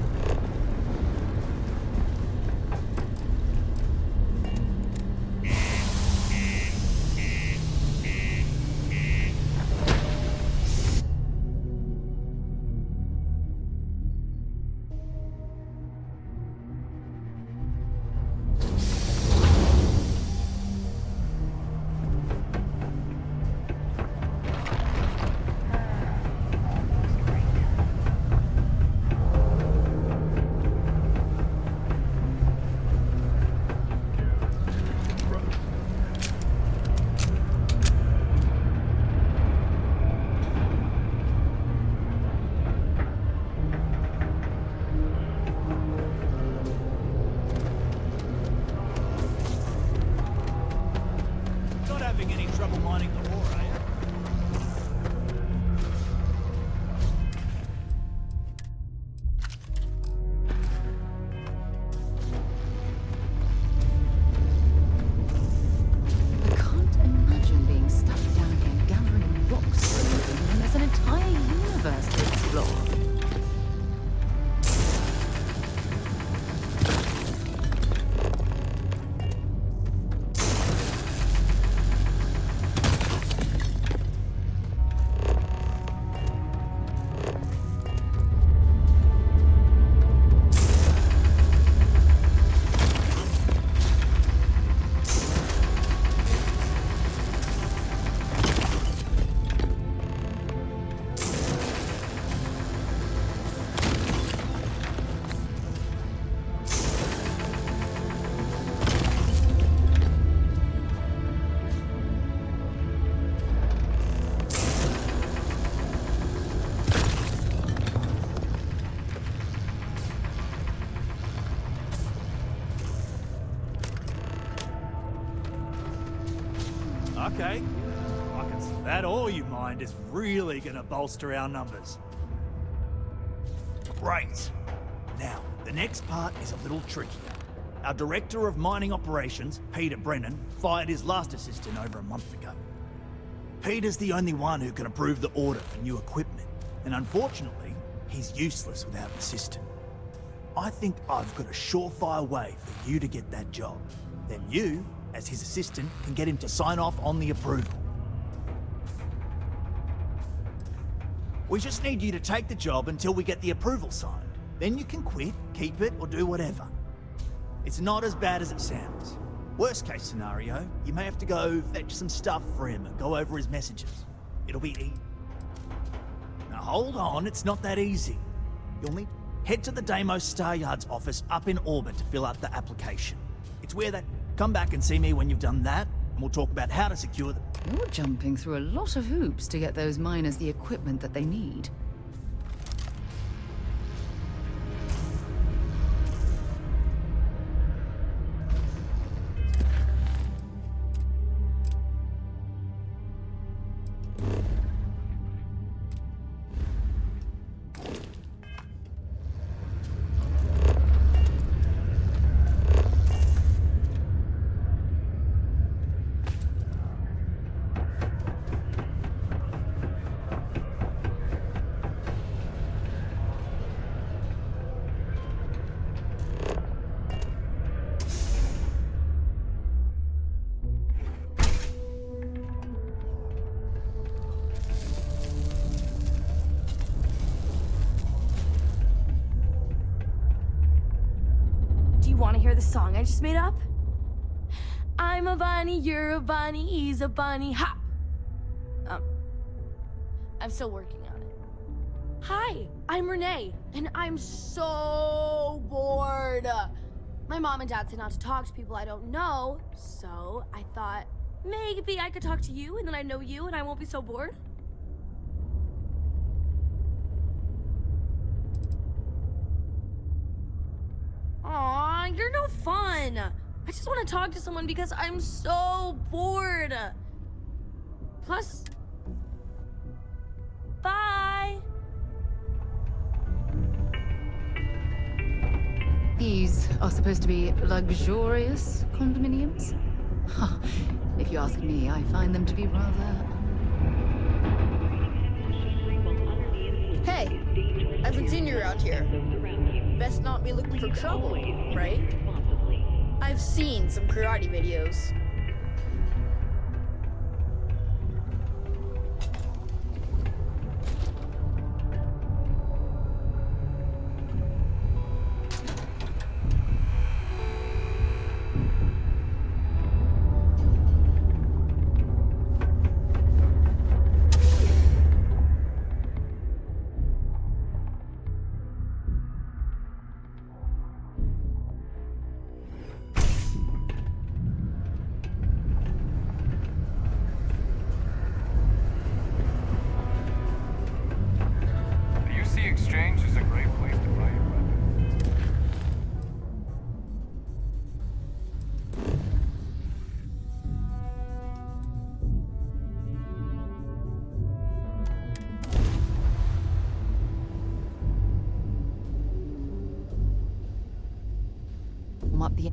Speaker 4: Okay, I can see that all you mind is really gonna bolster our numbers. Great. Now, the next part is a little trickier. Our Director of Mining Operations, Peter Brennan, fired his last assistant over a month ago. Peter's the only one who can approve the order for new equipment, and unfortunately, he's useless without an assistant. I think I've got a surefire way for you to get that job. Then you, as his assistant, can get him to sign off on the approval. We just need you to take the job until we get the approval signed. Then you can quit, keep it, or do whatever. It's not as bad as it sounds. Worst case scenario, you may have to go fetch some stuff for him and go over his messages. It'll be easy. Now hold on, it's not that easy. You'll need head to the Deimos Star Yard's office up in orbit to fill out the application. It's where that. Come back and see me when you've done that, and we'll talk about how to secure them.
Speaker 19: You're jumping through a lot of hoops to get those miners the equipment that they need.
Speaker 8: Want to hear the song I just made up? I'm a bunny, you're a bunny, he's a bunny, hop! I'm still working on it. Hi, I'm Renee, and I'm so bored. My mom and dad said not to talk to people I don't know, so I thought maybe I could talk to you, and then I know you, and I won't be so bored. Aw, you're no fun. I just want to talk to someone because I'm so bored. Plus, bye.
Speaker 19: These are supposed to be luxurious condominiums? If you ask me, I find them to be rather
Speaker 3: Hey, I haven't seen you around here. Best not be looking for trouble, right? I've seen some karate videos.
Speaker 1: The UC Exchange is a great place to buy your weapon.
Speaker 22: Up the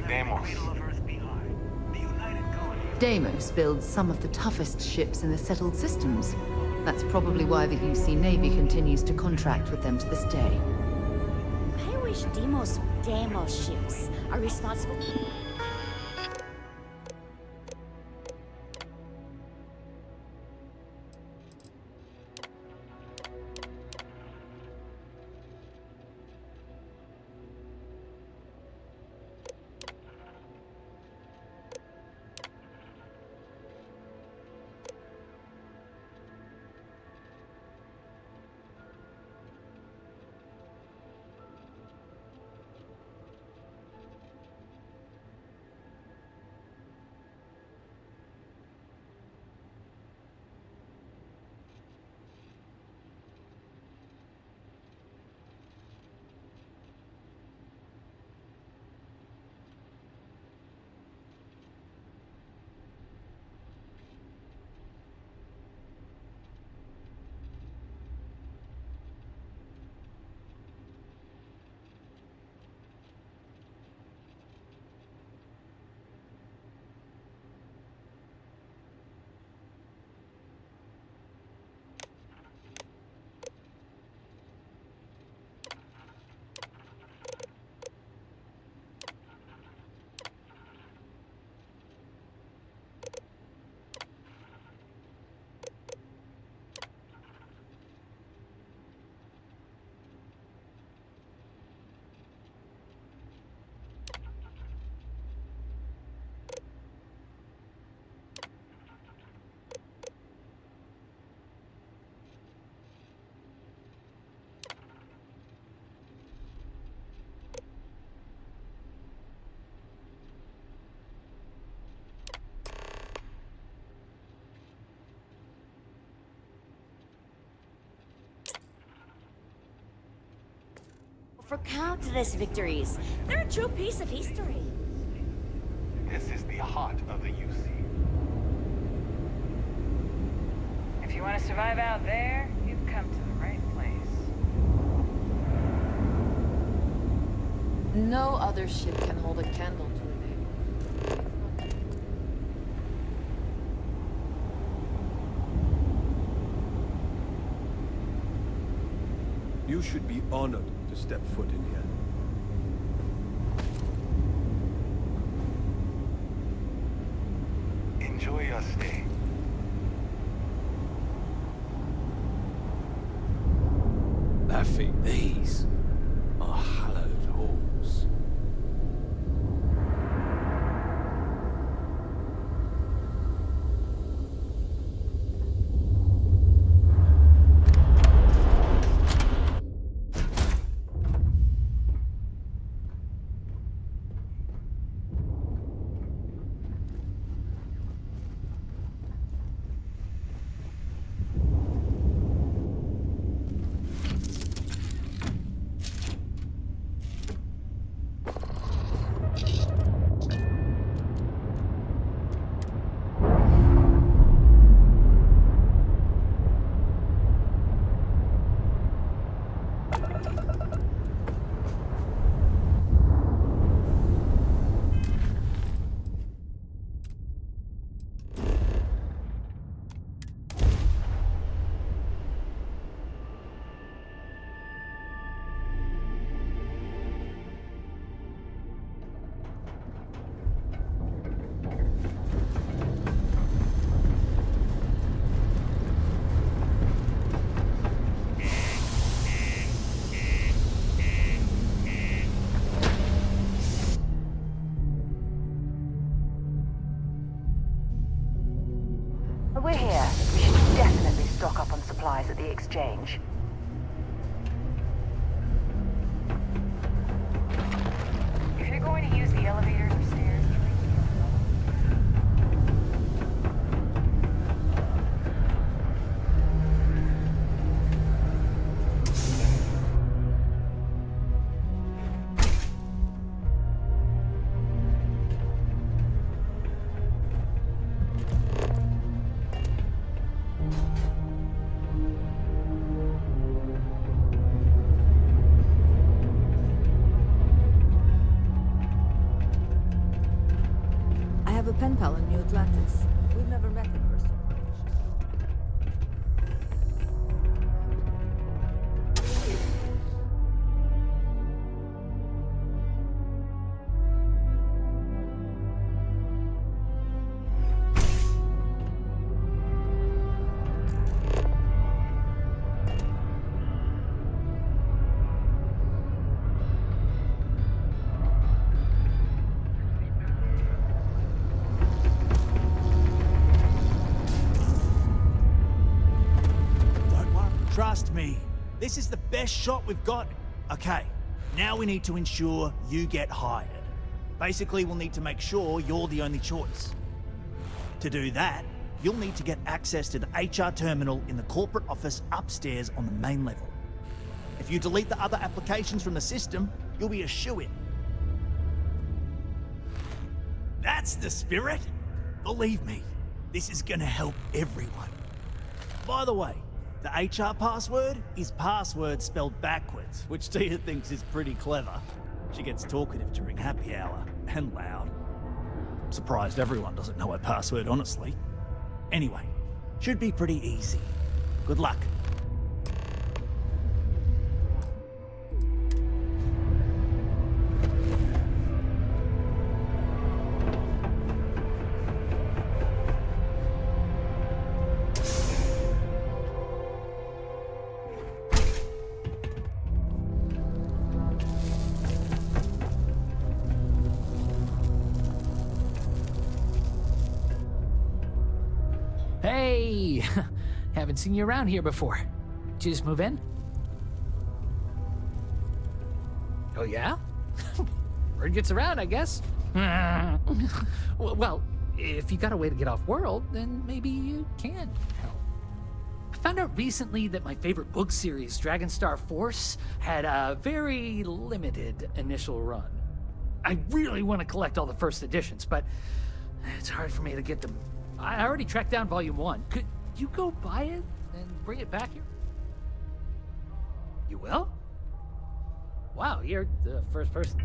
Speaker 1: Deimos.
Speaker 22: Deimos builds some of the toughest ships in the settled systems. That's probably why the UC Navy continues to contract with them to this day.
Speaker 3: I wish Deimos ships are responsible. For countless victories. They're a true piece of history.
Speaker 1: This is the heart of the UC.
Speaker 2: If you want to survive out there, you've come to the right place.
Speaker 22: No other ship can hold a candle to it.
Speaker 9: You should be honored to step foot in here.
Speaker 1: Enjoy your stay.
Speaker 9: Laughing, these are hallowed halls.
Speaker 10: We're here. We should definitely stock up on supplies at the exchange.
Speaker 2: If you're going to use the elevators or stairs,
Speaker 14: pen pal in New Atlantis. We've never met in person.
Speaker 4: Trust me, this is the best shot we've got. Okay, now we need to ensure you get hired. Basically, we'll need to make sure you're the only choice. To do that, you'll need to get access to the HR terminal in the corporate office upstairs on the main level. If you delete the other applications from the system, you'll be a shoo-in. That's the spirit! Believe me, this is gonna help everyone. By the way, the HR password is password spelled backwards, which Tia thinks is pretty clever. She gets talkative during happy hour, and loud. I'm surprised everyone doesn't know her password, honestly. Anyway, should be pretty easy. Good luck.
Speaker 15: Hey! Haven't seen you around here before. Did you just move in? Oh, yeah? Word gets around, I guess. Well, if you got a way to get off world, then maybe you can help. I found out recently that my favorite book series, Dragonstar Force, had a very limited initial run. I really want to collect all the first editions, but it's hard for me to get them. I already tracked down Volume 1. Could you go buy it and bring it back here? You will? Wow, you're the first person.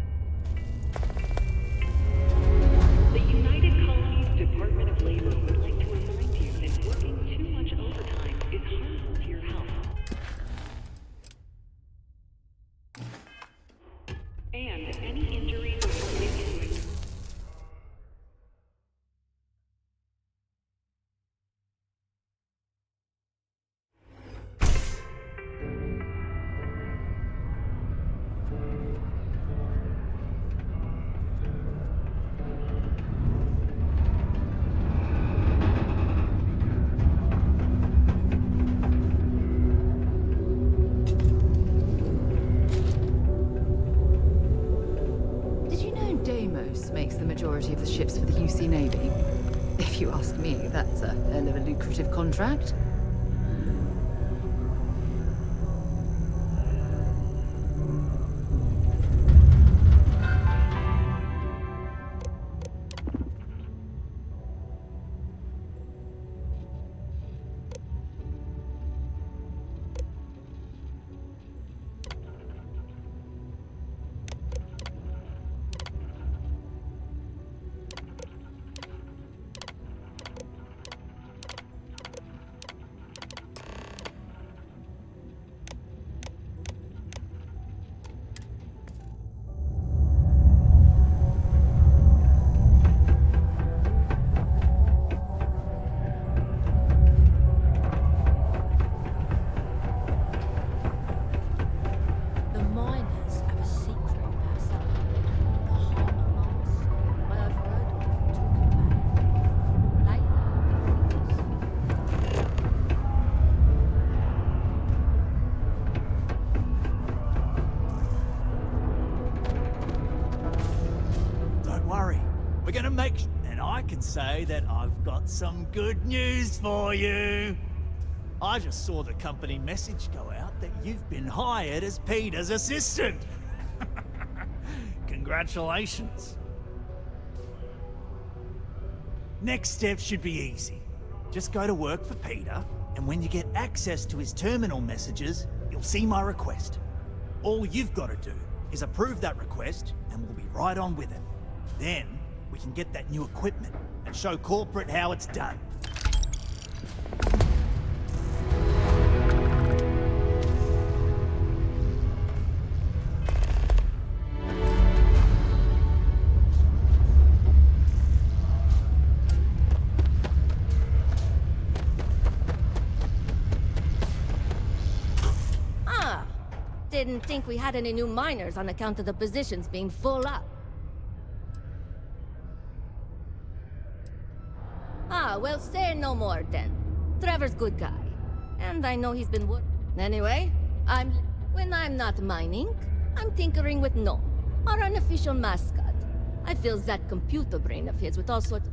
Speaker 16: The United Colonies Department of Labor would like to remind you that working too much overtime is harmful to your health. And any injuries related to it.
Speaker 22: Makes the majority of the ships for the UC Navy. If you ask me, that's a hell of a lucrative contract.
Speaker 4: Say that I've got some good news for you. I just saw the company message go out that you've been hired as Peter's assistant. Congratulations. Next step should be easy. Just go to work for Peter, and when you get access to his terminal messages, you'll see my request. All you've got to do is approve that request, and we'll be right on with it. Then, we can get that new equipment and and show corporate how it's done.
Speaker 13: Didn't think we had any new miners on account of the positions being full up. Well, say no more then. Trevor's good guy. And I know he's been Anyway, when I'm not mining, I'm tinkering with No, our unofficial mascot. I fill that computer brain of his with all sorts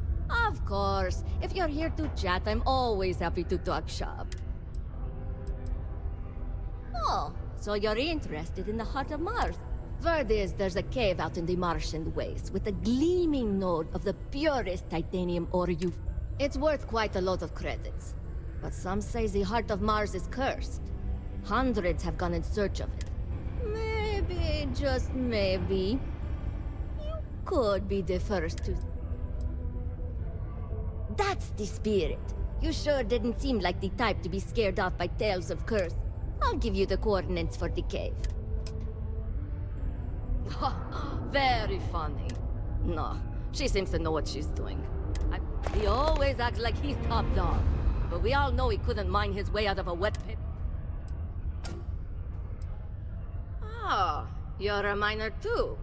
Speaker 13: Of course, if you're here to chat, I'm always happy to talk shop. Oh, so you're interested in the heart of Mars? Word is there's a cave out in the Martian waste with a gleaming node of the purest titanium ore It's worth quite a lot of credits. But some say the heart of Mars is cursed. Hundreds have gone in search of it. Maybe, just maybe, you could be the first to... That's the spirit. You sure didn't seem like the type to be scared off by tales of curse. I'll give you the coordinates for the cave. Very funny. No, she seems to know what she's doing. He always acts like he's top dog, but we all know he couldn't mine his way out of a wet pit. Oh, you're a miner too.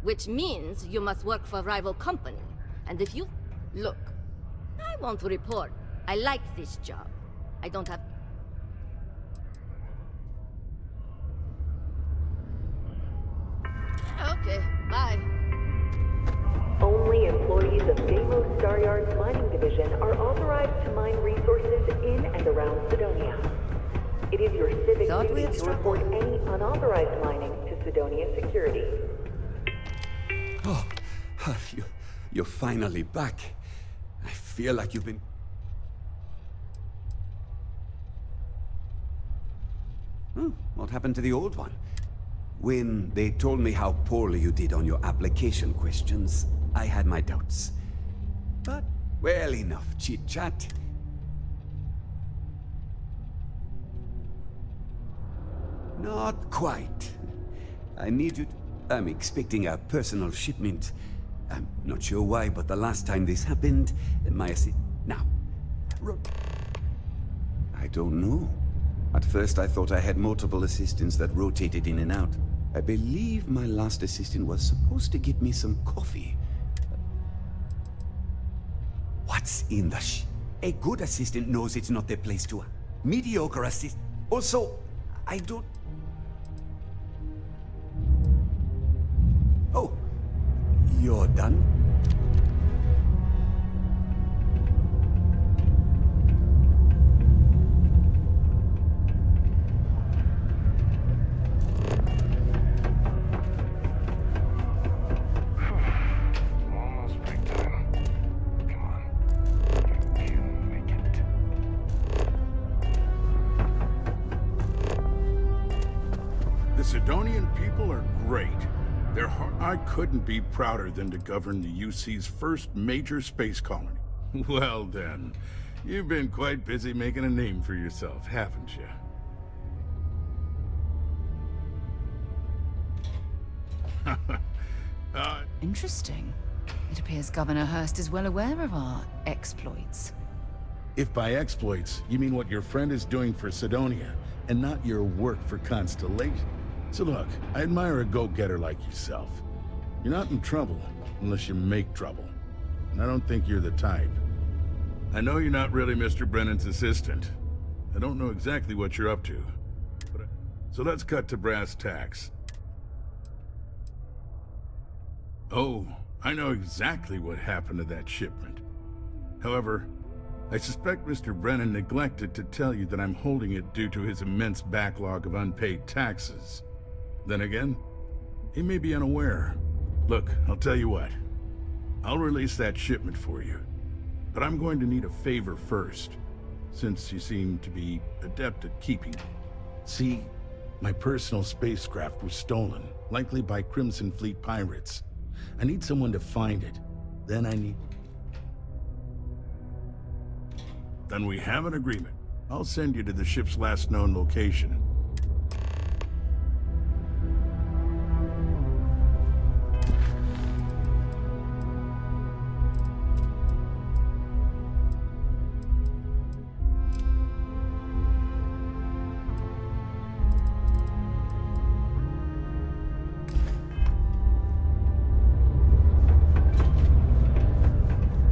Speaker 13: Which means you must work for a rival company. And if you... Look, I won't report. I like this job. I don't have... Okay, bye.
Speaker 16: Only employees of Deimos Staryard's mining division are authorized to mine resources in and around Sidonia. It is your civic duty to report any unauthorized mining to Sidonia security.
Speaker 20: Oh, you're finally back. I feel like you've been... What happened to the old one? When they told me how poorly you did on your application questions, I had my doubts. But, well, enough chit-chat. Not quite. I need you I'm expecting a personal shipment. I'm not sure why, but the last time this happened, my Now. I don't know. At first I thought I had multiple assistants that rotated in and out. I believe my last assistant was supposed to get me some coffee. What's in the A good assistant knows it's not their place to... Mediocre assist... Also, I don't... Oh, you're done?
Speaker 23: Sidonian people are great. I couldn't be prouder than to govern the UC's first major space colony. Well then, you've been quite busy making a name for yourself, haven't you?
Speaker 22: Interesting. It appears Governor Hurst is well aware of our exploits.
Speaker 23: If by exploits, you mean what your friend is doing for Sidonia, and not your work for Constellation. So look, I admire a go-getter like yourself. You're not in trouble unless you make trouble. And I don't think you're the type. I know you're not really Mr. Brennan's assistant. I don't know exactly what you're up to. So let's cut to brass tacks. Oh, I know exactly what happened to that shipment. However, I suspect Mr. Brennan neglected to tell you that I'm holding it due to his immense backlog of unpaid taxes. Then again, he may be unaware. Look, I'll tell you what. I'll release that shipment for you. But I'm going to need a favor first, since you seem to be adept at keeping it. See, my personal spacecraft was stolen, likely by Crimson Fleet pirates. I need someone to find it. Then I need... Then we have an agreement. I'll send you to the ship's last known location.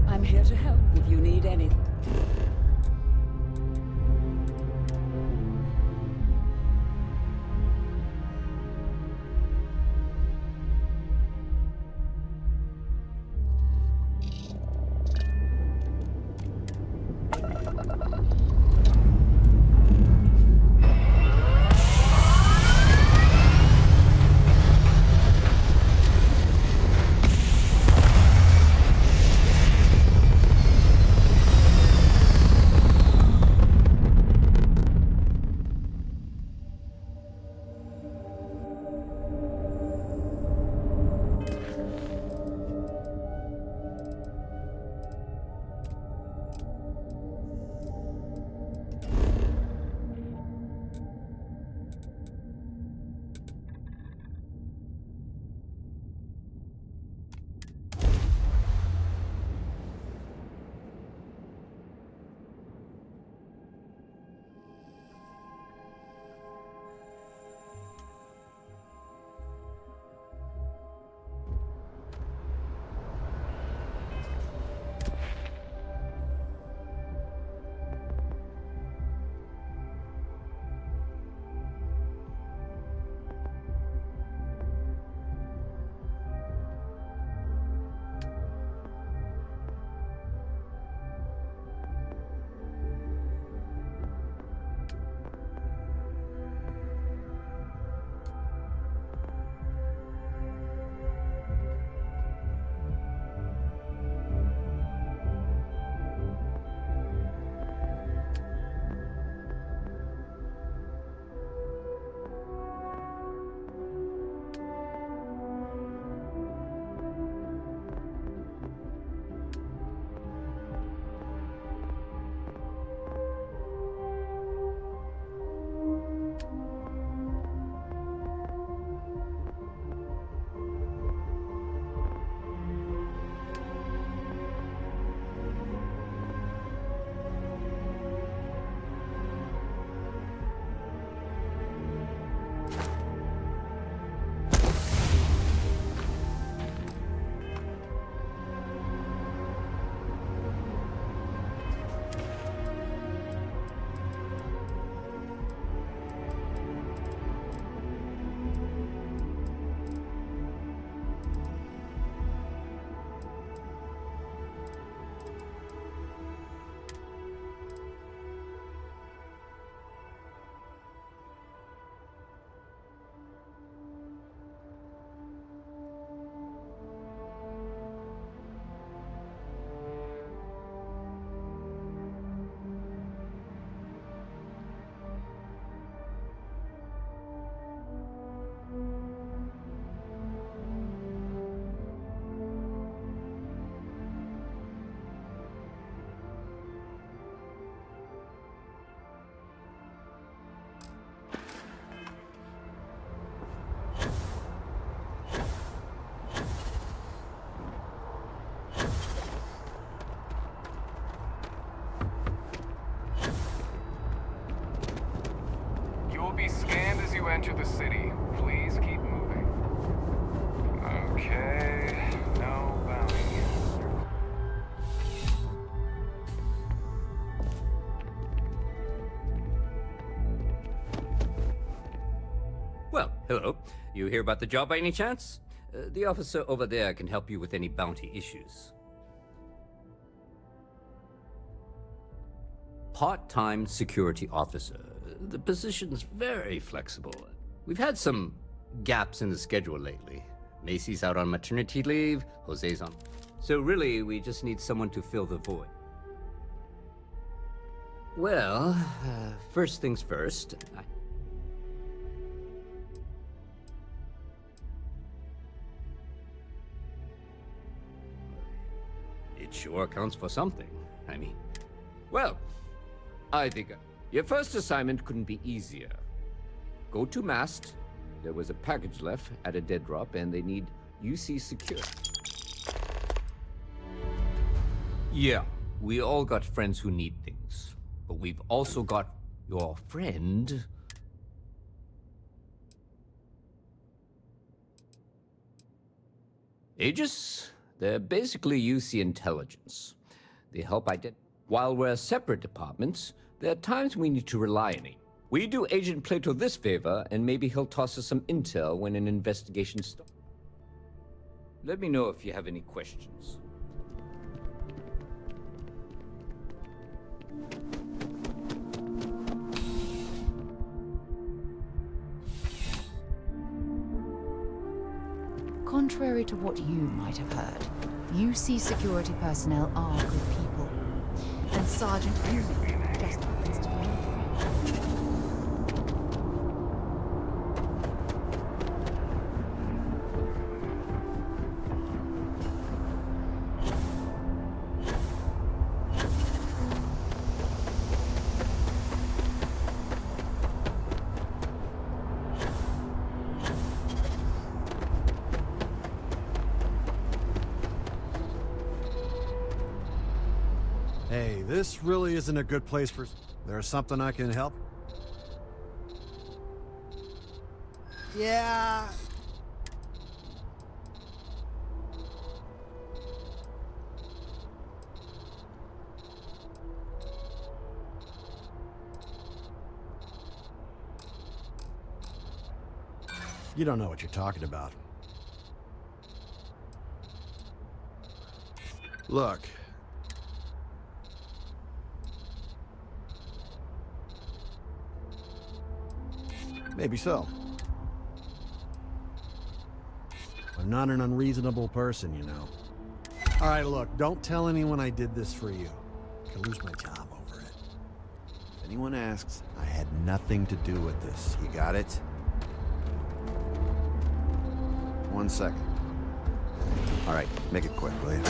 Speaker 5: I'm here to help if you need anything.
Speaker 18: Be scanned as you enter the city. Please keep moving. Okay, no bounty.
Speaker 21: Well, hello. You hear about the job by any chance? The officer over there can help you with any bounty issues. Part-time security officer. The position's very flexible. We've had some gaps in the schedule lately. Macy's out on maternity leave, Jose's on. So really, we just need someone to fill the void. Well, first things first. It sure counts for something. I mean, well,
Speaker 7: I think your first assignment couldn't be easier. Go to mast. There was a package left at a dead drop, and they need UC secure. Yeah, we all got friends who need things, but we've also got your friend. Aegis? They're basically UC intelligence. They help identify. While we're separate departments, there are times we need to rely on it. We do Agent Plato this favor, and maybe he'll toss us some intel when an investigation starts. Let me know if you have any questions.
Speaker 22: Contrary to what you might have heard, UC security personnel are good people. And Sergeant Newman just happens to be an old friend.
Speaker 11: Hey, this really isn't a good place for... There's something I can help? Yeah... You don't know what you're talking about. Look. Maybe so. I'm not an unreasonable person, you know. All right, look, don't tell anyone I did this for you. I could lose my job over it. If anyone asks, I had nothing to do with this. You got it? 1 second. All right, make it quick, will you?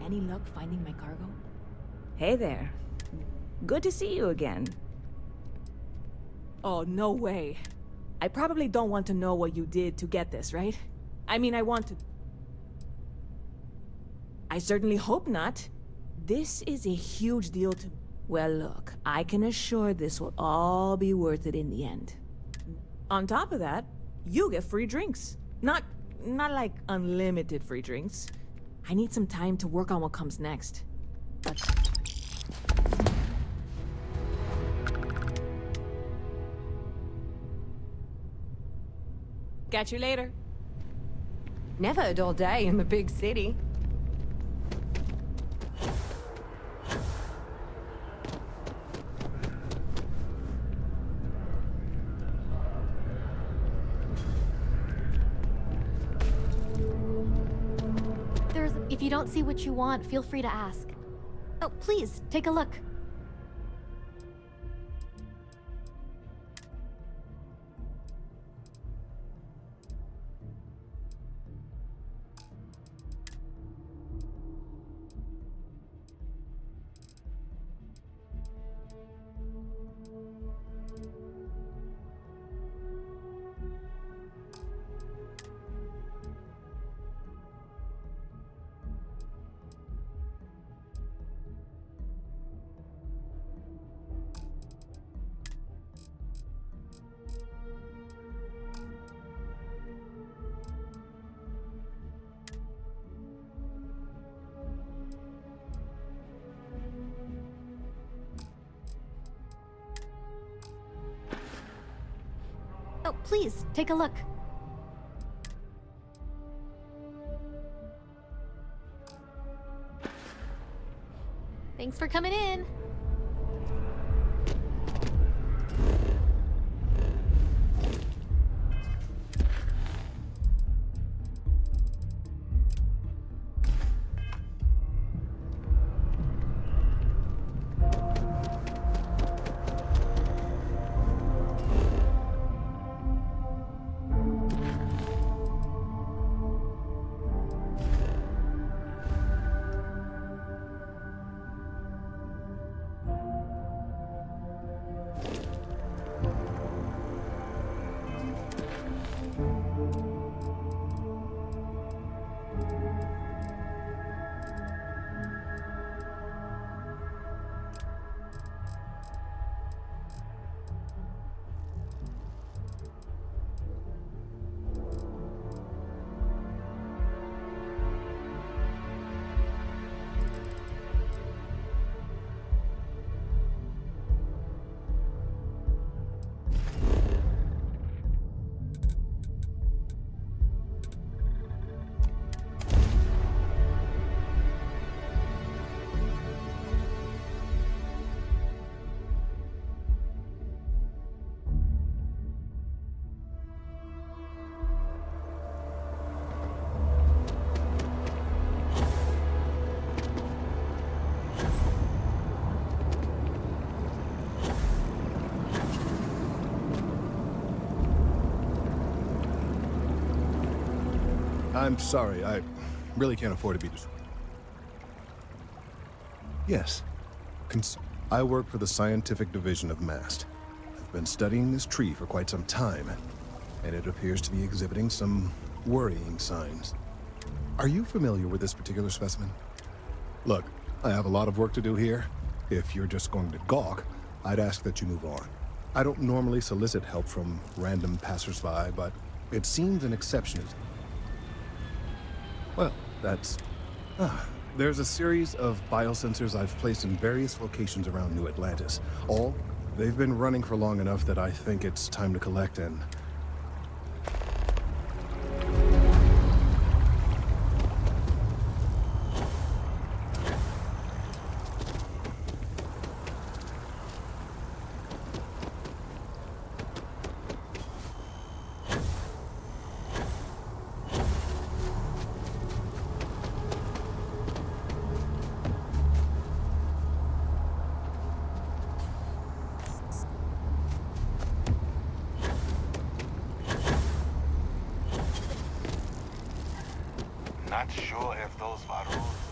Speaker 14: Any luck finding my cargo? Hey there. Good to see you again. Oh, no way. I probably don't want to know what you did to get this, right? I mean, I want to... I certainly hope not. This is a huge deal to... Well, look, I can assure this will all be worth it in the end. On top of that, you get free drinks. Not like unlimited free drinks. I need some time to work on what comes next. Catch you later.
Speaker 22: Never a dull day in the big city.
Speaker 8: If you don't see what you want, feel free to ask. Oh, please, take a look.
Speaker 6: Please, take a look. Thanks for coming in.
Speaker 12: I'm sorry, I really can't afford to be Yes. I work for the scientific division of MAST. I've been studying this tree for quite some time, and it appears to be exhibiting some worrying signs. Are you familiar with this particular specimen? Look, I have a lot of work to do here. If you're just going to gawk, I'd ask that you move on. I don't normally solicit help from random passersby, but it seems an exception is... Well, that's... There's a series of biosensors I've placed in various locations around New Atlantis. They've been running for long enough that I think it's time to collect and...
Speaker 17: Not sure if those varos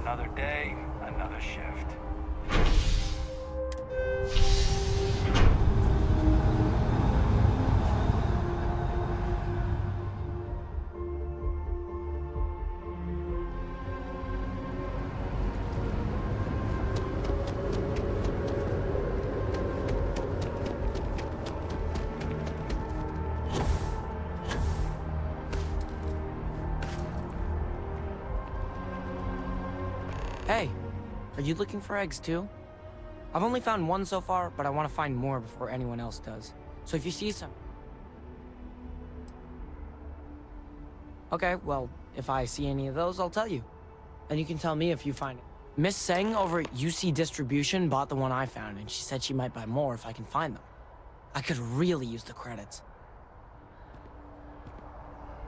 Speaker 1: Another day, another shift.
Speaker 24: Hey, are you looking for eggs too? I've only found one so far, but I want to find more before anyone else does. So if you see some... Okay, well, if I see any of those, I'll tell you. And you can tell me if you find it. Miss Seng over at UC Distribution bought the one I found, and she said she might buy more if I can find them. I could really use the credits.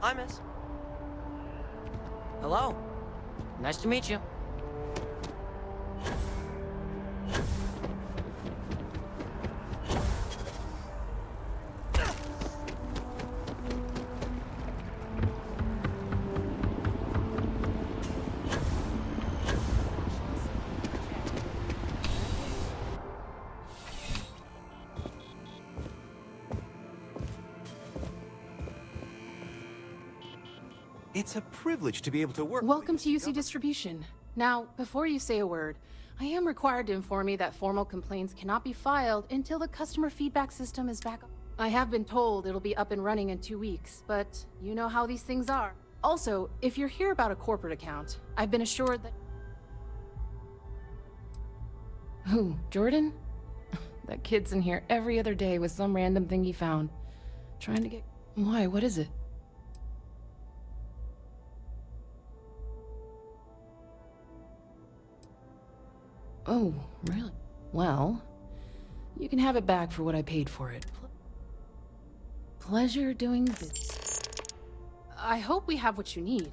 Speaker 24: Hi, miss. Hello. Nice to meet you.
Speaker 3: It's a privilege to be able to work.
Speaker 9: Welcome to UC Distribution. Now, before you say a word, I am required to inform you that formal complaints cannot be filed until the customer feedback system is back up. I have been told it'll be up and running in 2 weeks, but you know how these things are. Also, if you're here about a corporate account, I've been assured that... Who, Jordan? That kid's in here every other day with some random thing he found. Trying to get... Why, what is it? Oh, really? Well, you can have it back for what I paid for it. Pleasure doing this. I hope we have what you need.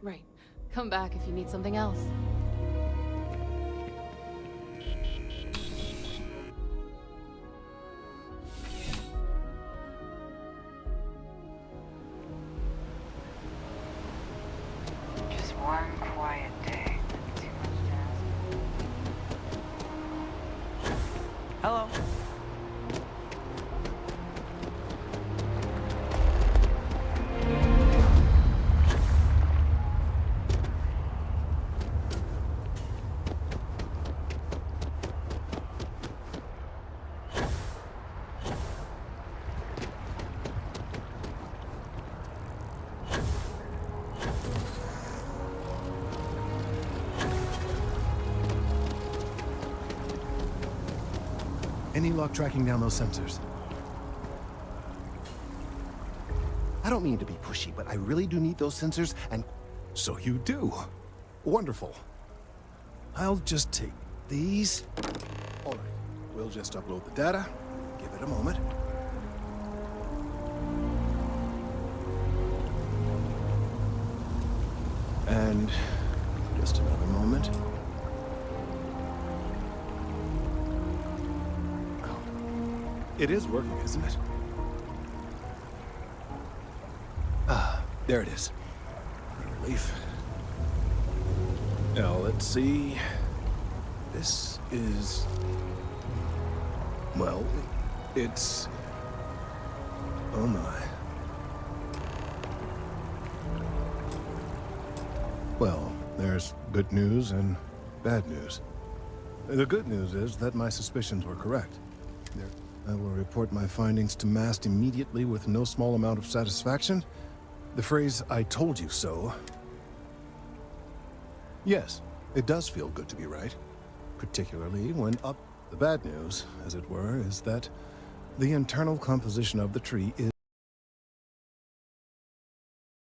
Speaker 9: Right. Come back if you need something else.
Speaker 2: Just one quiet day. Too much to ask.
Speaker 24: Hello.
Speaker 12: Any luck tracking down those sensors? I don't mean to be pushy, but I really do need those sensors, and... So you do. Wonderful. I'll just take these. All right, we'll just upload the data. Give it a moment. And just another moment. It is working, isn't it? Ah, there it is. Relief. Now, let's see. This is... Well, it's... Oh my. Well, there's good news and bad news. The good news is that my suspicions were correct. I will report my findings to MAST immediately with no small amount of satisfaction. The phrase, "I told you so." Yes, it does feel good to be right. Particularly when up... The bad news, as it were, is that the internal composition of the tree is...